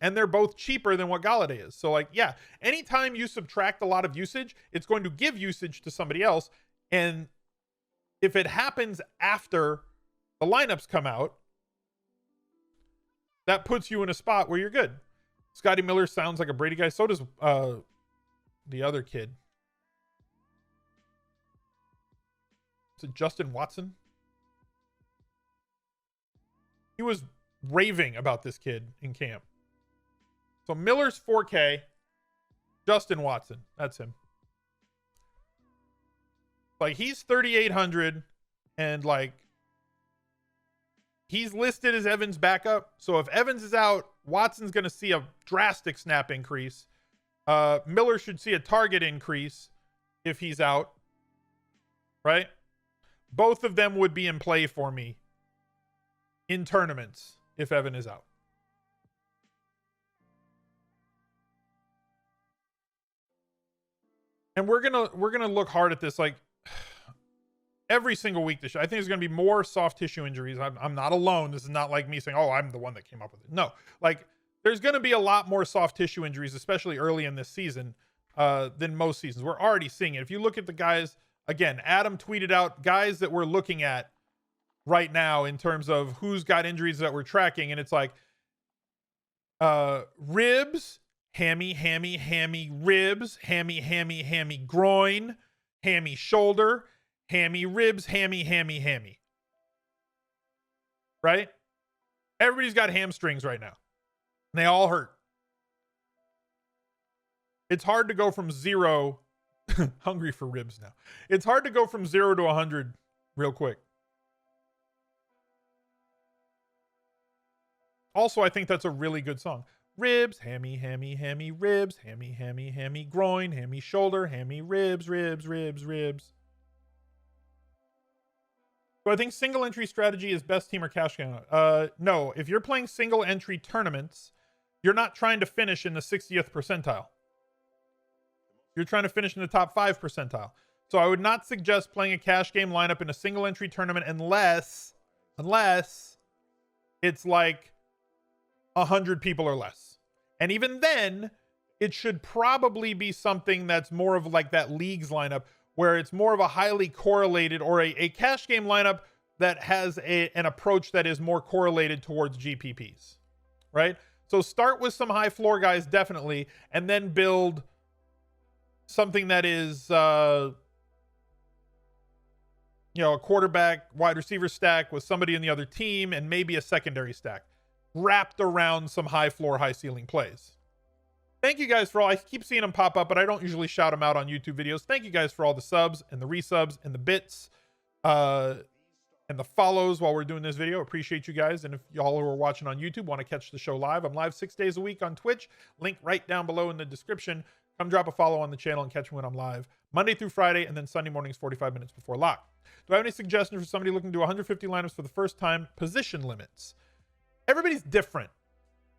And they're both cheaper than what Galladay is. So, like, yeah, anytime you subtract a lot of usage, it's going to give usage to somebody else. And if it happens after the lineups come out, that puts you in a spot where you're good. Scotty Miller sounds like a Brady guy. So does the other kid. Is it Justin Watson? He was raving about this kid in camp. So Miller's 4K. Justin Watson. That's him. Like, he's 3,800, and like, he's listed as Evans' backup. So if Evans is out, Watson's going to see a drastic snap increase. Miller should see a target increase if he's out. Right? Both of them would be in play for me in tournaments if Evan is out. And we're gonna look hard at this. Like, every single week this year. I think there's going to be more soft tissue injuries. I'm not alone. This is not like me saying, oh, I'm the one that came up with it. No, like there's going to be a lot more soft tissue injuries, especially early in this season, than most seasons. We're already seeing it. If you look at the guys, again, Adam tweeted out guys that we're looking at right now in terms of who's got injuries that we're tracking. And it's like ribs, hammy, ribs, hammy, groin, hammy, shoulder, hammy, ribs, hammy. Right? Everybody's got hamstrings right now. And they all hurt. It's hard to go from 0 hungry for ribs now. It's hard to go from 0 to 100 real quick. Also, I think that's a really good song. Ribs, hammy, ribs, hammy, groin, hammy, shoulder, hammy, ribs. So I think single entry strategy is best team or cash game. No, if you're playing single entry tournaments, you're not trying to finish in the 60th percentile. You're trying to finish in the top 5 percentile. So I would not suggest playing a cash game lineup in a single entry tournament unless it's like 100 people or less. And even then, it should probably be something that's more of like that leagues lineup where it's more of a highly correlated, or a cash game lineup that has an approach that is more correlated towards GPPs, right? So start with some high floor guys, definitely, and then build something that is, a quarterback, wide receiver stack with somebody in the other team and maybe a secondary stack wrapped around some high floor, high ceiling plays. Thank you guys for all. I keep seeing them pop up, but I don't usually shout them out on YouTube videos. Thank you guys for all the subs and the resubs and the bits and the follows while we're doing this video. Appreciate you guys. And if y'all who are watching on YouTube want to catch the show live, I'm live 6 days a week on Twitch. Link right down below in the description. Come drop a follow on the channel and catch me when I'm live Monday through Friday, and then Sunday mornings 45 minutes before lock. Do I have any suggestions for somebody looking to do 150 lineups for the first time? Position limits. Everybody's different,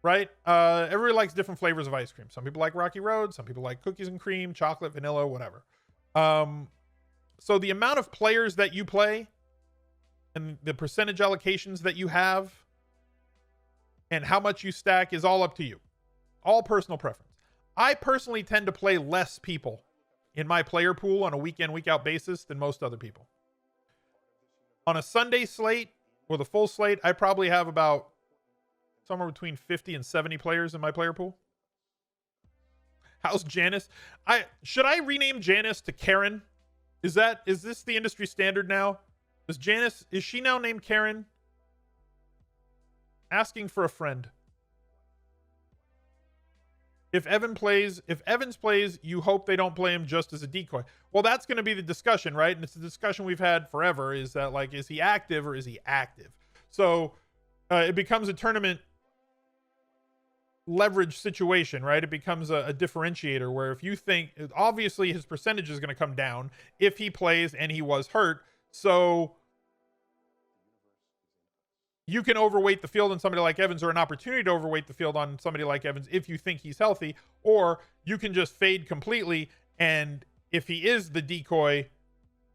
right? Everybody likes different flavors of ice cream. Some people like Rocky Road. Some people like cookies and cream, chocolate, vanilla, whatever. So the amount of players that you play and the percentage allocations that you have and how much you stack is all up to you. All personal preference. I personally tend to play less people in my player pool on a week in, week out basis than most other people. On a Sunday slate with a full slate, I probably have about somewhere between 50 and 70 players in my player pool. How's Janice? Should I rename Janice to Karen? Is this the industry standard now? Is she now named Karen? Asking for a friend. If Evans plays, you hope they don't play him just as a decoy. Well, that's going to be the discussion, right? And it's the discussion we've had forever, is that, like, is he active or is he active? So it becomes a tournament leverage situation, right? It becomes a differentiator where if you think, obviously his percentage is going to come down if he plays and he was hurt. So you can overweight the field on somebody like Evans, or an opportunity to overweight the field on somebody like Evans if you think he's healthy, or you can just fade completely, and if he is the decoy,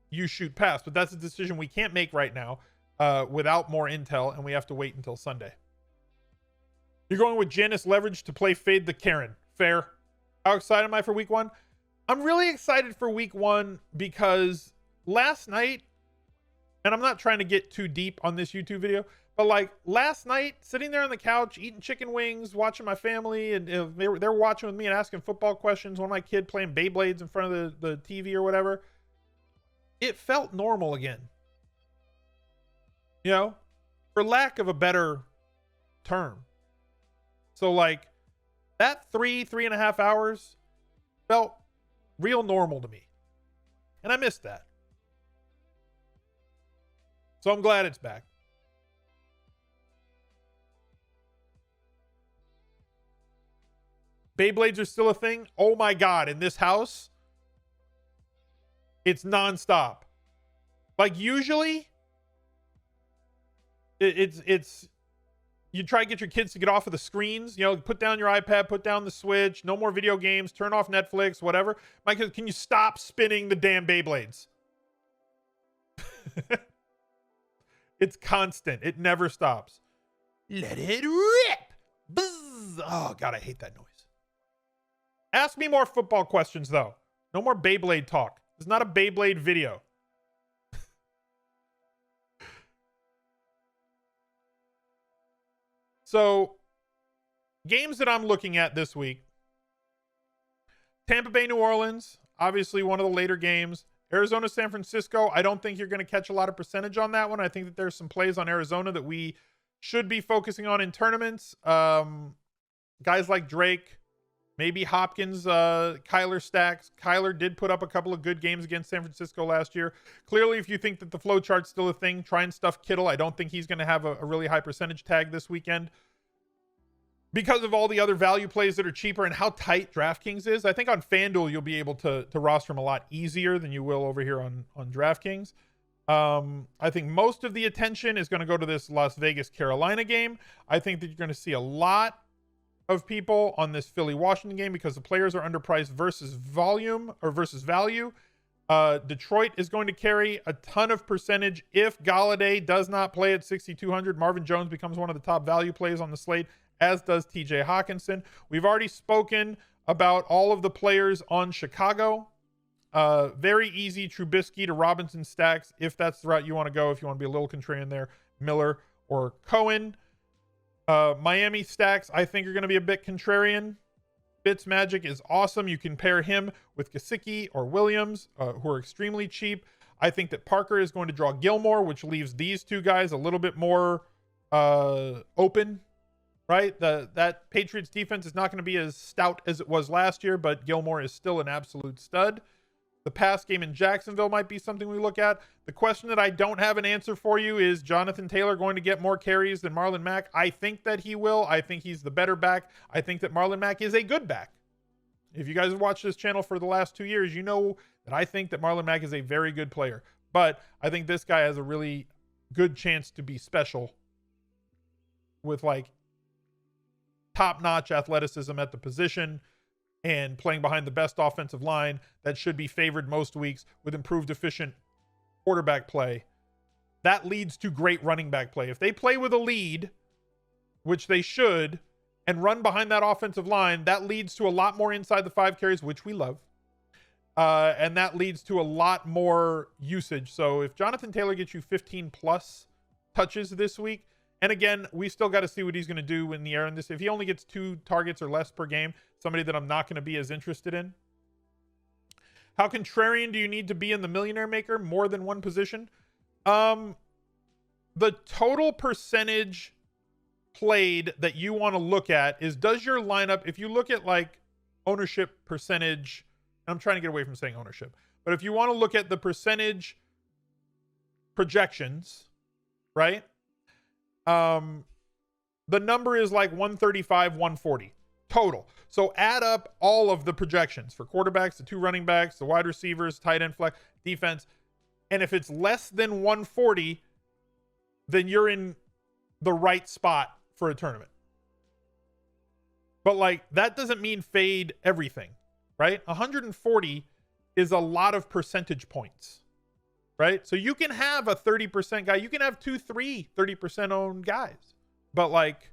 you shoot past. But that's a decision we can't make right now without more intel, and we have to wait until Sunday. You're going with Janice leverage to play Fade the Karen. Fair. How excited am I for week 1? I'm really excited for week 1 because last night, and I'm not trying to get too deep on this YouTube video, but like last night, sitting there on the couch, eating chicken wings, watching my family, and they were watching with me and asking football questions. One of my kids playing Beyblades in front of the TV or whatever. It felt normal again. You know, for lack of a better term. So like that 3.5 hours felt real normal to me. And I missed that. So I'm glad it's back. Beyblades are still a thing. Oh my God. In this house, it's nonstop. Like usually it's you try to get your kids to get off of the screens, you know, put down your iPad, put down the Switch, no more video games, turn off Netflix, whatever. My kids, can you stop spinning the damn Beyblades? It's constant. It never stops. Let it rip. Buzz. Oh, God, I hate that noise. Ask me more football questions, though. No more Beyblade talk. It's not a Beyblade video. So, games that I'm looking at this week. Tampa Bay, New Orleans. Obviously, one of the later games. Arizona, San Francisco. I don't think you're going to catch a lot of percentage on that one. I think that there's some plays on Arizona that we should be focusing on in tournaments. Guys like Drake, maybe Hopkins, Kyler stacks. Kyler did put up a couple of good games against San Francisco last year. Clearly, if you think that the flow chart's still a thing, try and stuff Kittle. I don't think he's going to have a really high percentage tag this weekend. Because of all the other value plays that are cheaper and how tight DraftKings is, I think on FanDuel you'll be able to roster them a lot easier than you will over here on DraftKings. I think most of the attention is going to go to this Las Vegas-Carolina game. I think that you're going to see a lot of people on this Philly-Washington game because the players are underpriced versus volume or versus value. Detroit is going to carry a ton of percentage. If Galladay does not play at 6,200, Marvin Jones becomes one of the top value plays on the slate, as does TJ Hawkinson. We've already spoken about all of the players on Chicago. Very easy Trubisky to Robinson stacks if that's the route you want to go. If you want to be a little contrarian there, Miller or Cohen. Miami stacks I think are going to be a bit contrarian. Fitzmagic is awesome. You can pair him with Gesicki or Williams, who are extremely cheap. I think that Parker is going to draw Gilmore, which leaves these two guys a little bit more open. Right? That Patriots defense is not going to be as stout as it was last year, but Gilmore is still an absolute stud. The pass game in Jacksonville might be something we look at. The question that I don't have an answer for you is Jonathan Taylor going to get more carries than Marlon Mack? I think that he will. I think he's the better back. I think that Marlon Mack is a good back. If you guys have watched this channel for the last 2 years, you know that I think that Marlon Mack is a very good player. But I think this guy has a really good chance to be special with like top-notch athleticism at the position and playing behind the best offensive line that should be favored most weeks with improved efficient quarterback play. That leads to great running back play. If they play with a lead, which they should, and run behind that offensive line, that leads to a lot more inside the 5 carries, which we love. And that leads to a lot more usage. So if Jonathan Taylor gets you 15 plus touches this week, and again, we still got to see what he's going to do in the air in this. If he only gets 2 targets or less per game, somebody that I'm not going to be as interested in. How contrarian do you need to be in the Millionaire Maker? More than one position? The total percentage played that you want to look at is, does your lineup, if you look at like ownership percentage, I'm trying to get away from saying ownership, but if you want to look at the percentage projections, right? The number is like 135, 140 total. So add up all of the projections for quarterbacks, the 2 running backs, the wide receivers, tight end, flex, defense. And if it's less than 140, then you're in the right spot for a tournament. But like, that doesn't mean fade everything, right? 140 is a lot of percentage points. Right? So you can have a 30% guy. You can have 2, 3 30% owned guys. But like,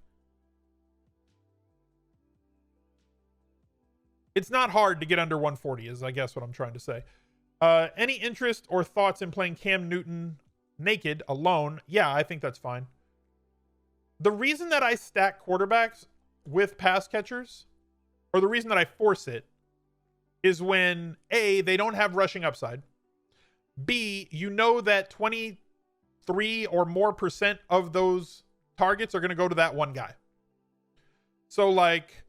it's not hard to get under 140 is I guess what I'm trying to say. Any interest or thoughts in playing Cam Newton naked alone? Yeah, I think that's fine. The reason that I stack quarterbacks with pass catchers, or the reason that I force it, is when A, they don't have rushing upside. B, you know that 23 or more % of those targets are going to go to that one guy. So like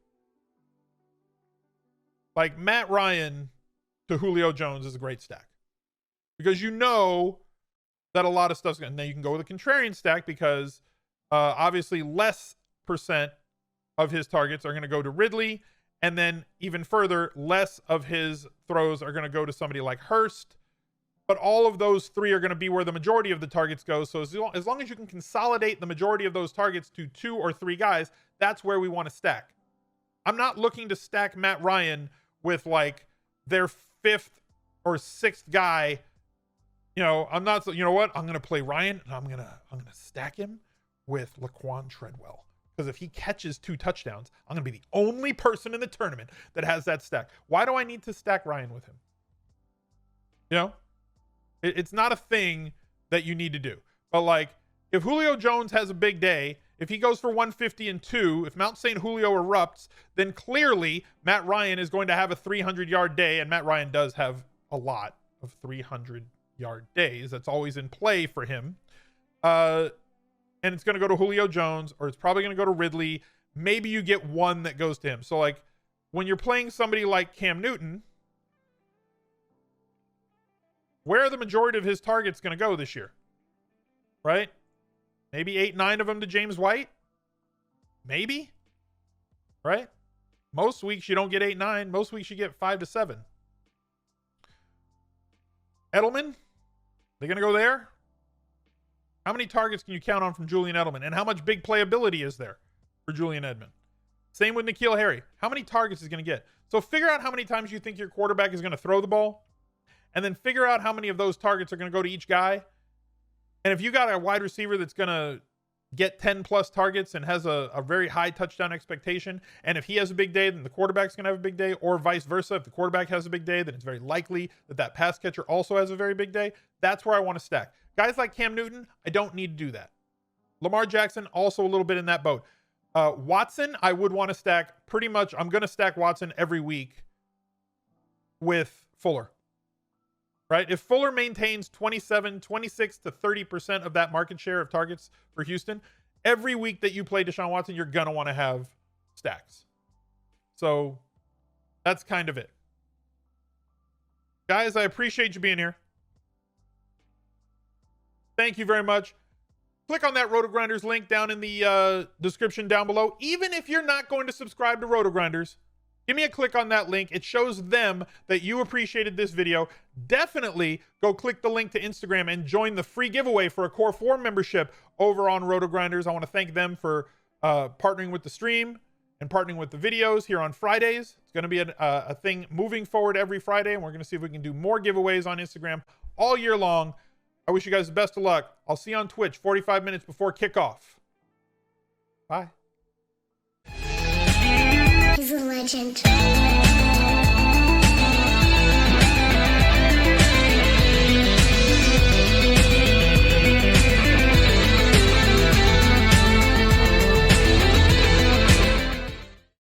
Matt Ryan to Julio Jones is a great stack because you know that a lot of stuff's going to, now you can go with a contrarian stack because obviously less % of his targets are going to go to Ridley. And then even further, less of his throws are going to go to somebody like Hurst. But all of those 3 are going to be where the majority of the targets go. So as long as you can consolidate the majority of those targets to 2 or 3 guys, that's where we want to stack. I'm not looking to stack Matt Ryan with like their 5th or 6th guy You know, I'm not, you know what? I'm going to play Ryan and I'm going to stack him with Laquan Treadwell. Because if he catches 2 touchdowns, I'm going to be the only person in the tournament that has that stack. Why do I need to stack Ryan with him? You know, it's not a thing that you need to do. But like, if Julio Jones has a big day, if he goes for 150 and 2, if Mount St. Julio erupts, then clearly Matt Ryan is going to have a 300-yard day, and Matt Ryan does have a lot of 300-yard days. That's always in play for him. And it's going to go to Julio Jones, or it's probably going to go to Ridley. Maybe you get one that goes to him. So like, when you're playing somebody like Cam Newton, where are the majority of his targets going to go this year? Right? Maybe 8-9 of them to James White. Maybe. Right? Most weeks you don't get 8-9. Most weeks you get 5-7. Edelman, they're going to go there. How many targets can you count on from Julian Edelman? And how much big playability is there for Julian Edelman? Same with N'Keal Harry. How many targets is he going to get? So figure out how many times you think your quarterback is going to throw the ball. And then figure out how many of those targets are going to go to each guy. And if you got a wide receiver that's going to get 10 plus targets and has a very high touchdown expectation, and if he has a big day, then the quarterback's going to have a big day, or vice versa. If the quarterback has a big day, then it's very likely that that pass catcher also has a very big day. That's where I want to stack. Guys like Cam Newton, I don't need to do that. Lamar Jackson, also a little bit in that boat. Watson, I would want to stack pretty much. I'm going to stack Watson every week with Fuller. Right? If Fuller maintains 26 to 30% of that market share of targets for Houston, every week that you play Deshaun Watson, you're going to want to have stacks. So that's kind of it. Guys, I appreciate you being here. Thank you very much. Click on that rotogrinders link down in the description down below. Even if you're not going to subscribe to rotogrinders, give me a click on that link. It shows them that you appreciated this video. Definitely go click the link to Instagram and join the free giveaway for a Core 4 membership over on rotogrinders. I want to thank them for partnering with the stream and partnering with the videos here on Fridays. It's going to be a thing moving forward every Friday, and we're going to see if we can do more giveaways on Instagram all year long. I wish you guys the best of luck. I'll see you on Twitch 45 minutes before kickoff. Bye. He's a legend.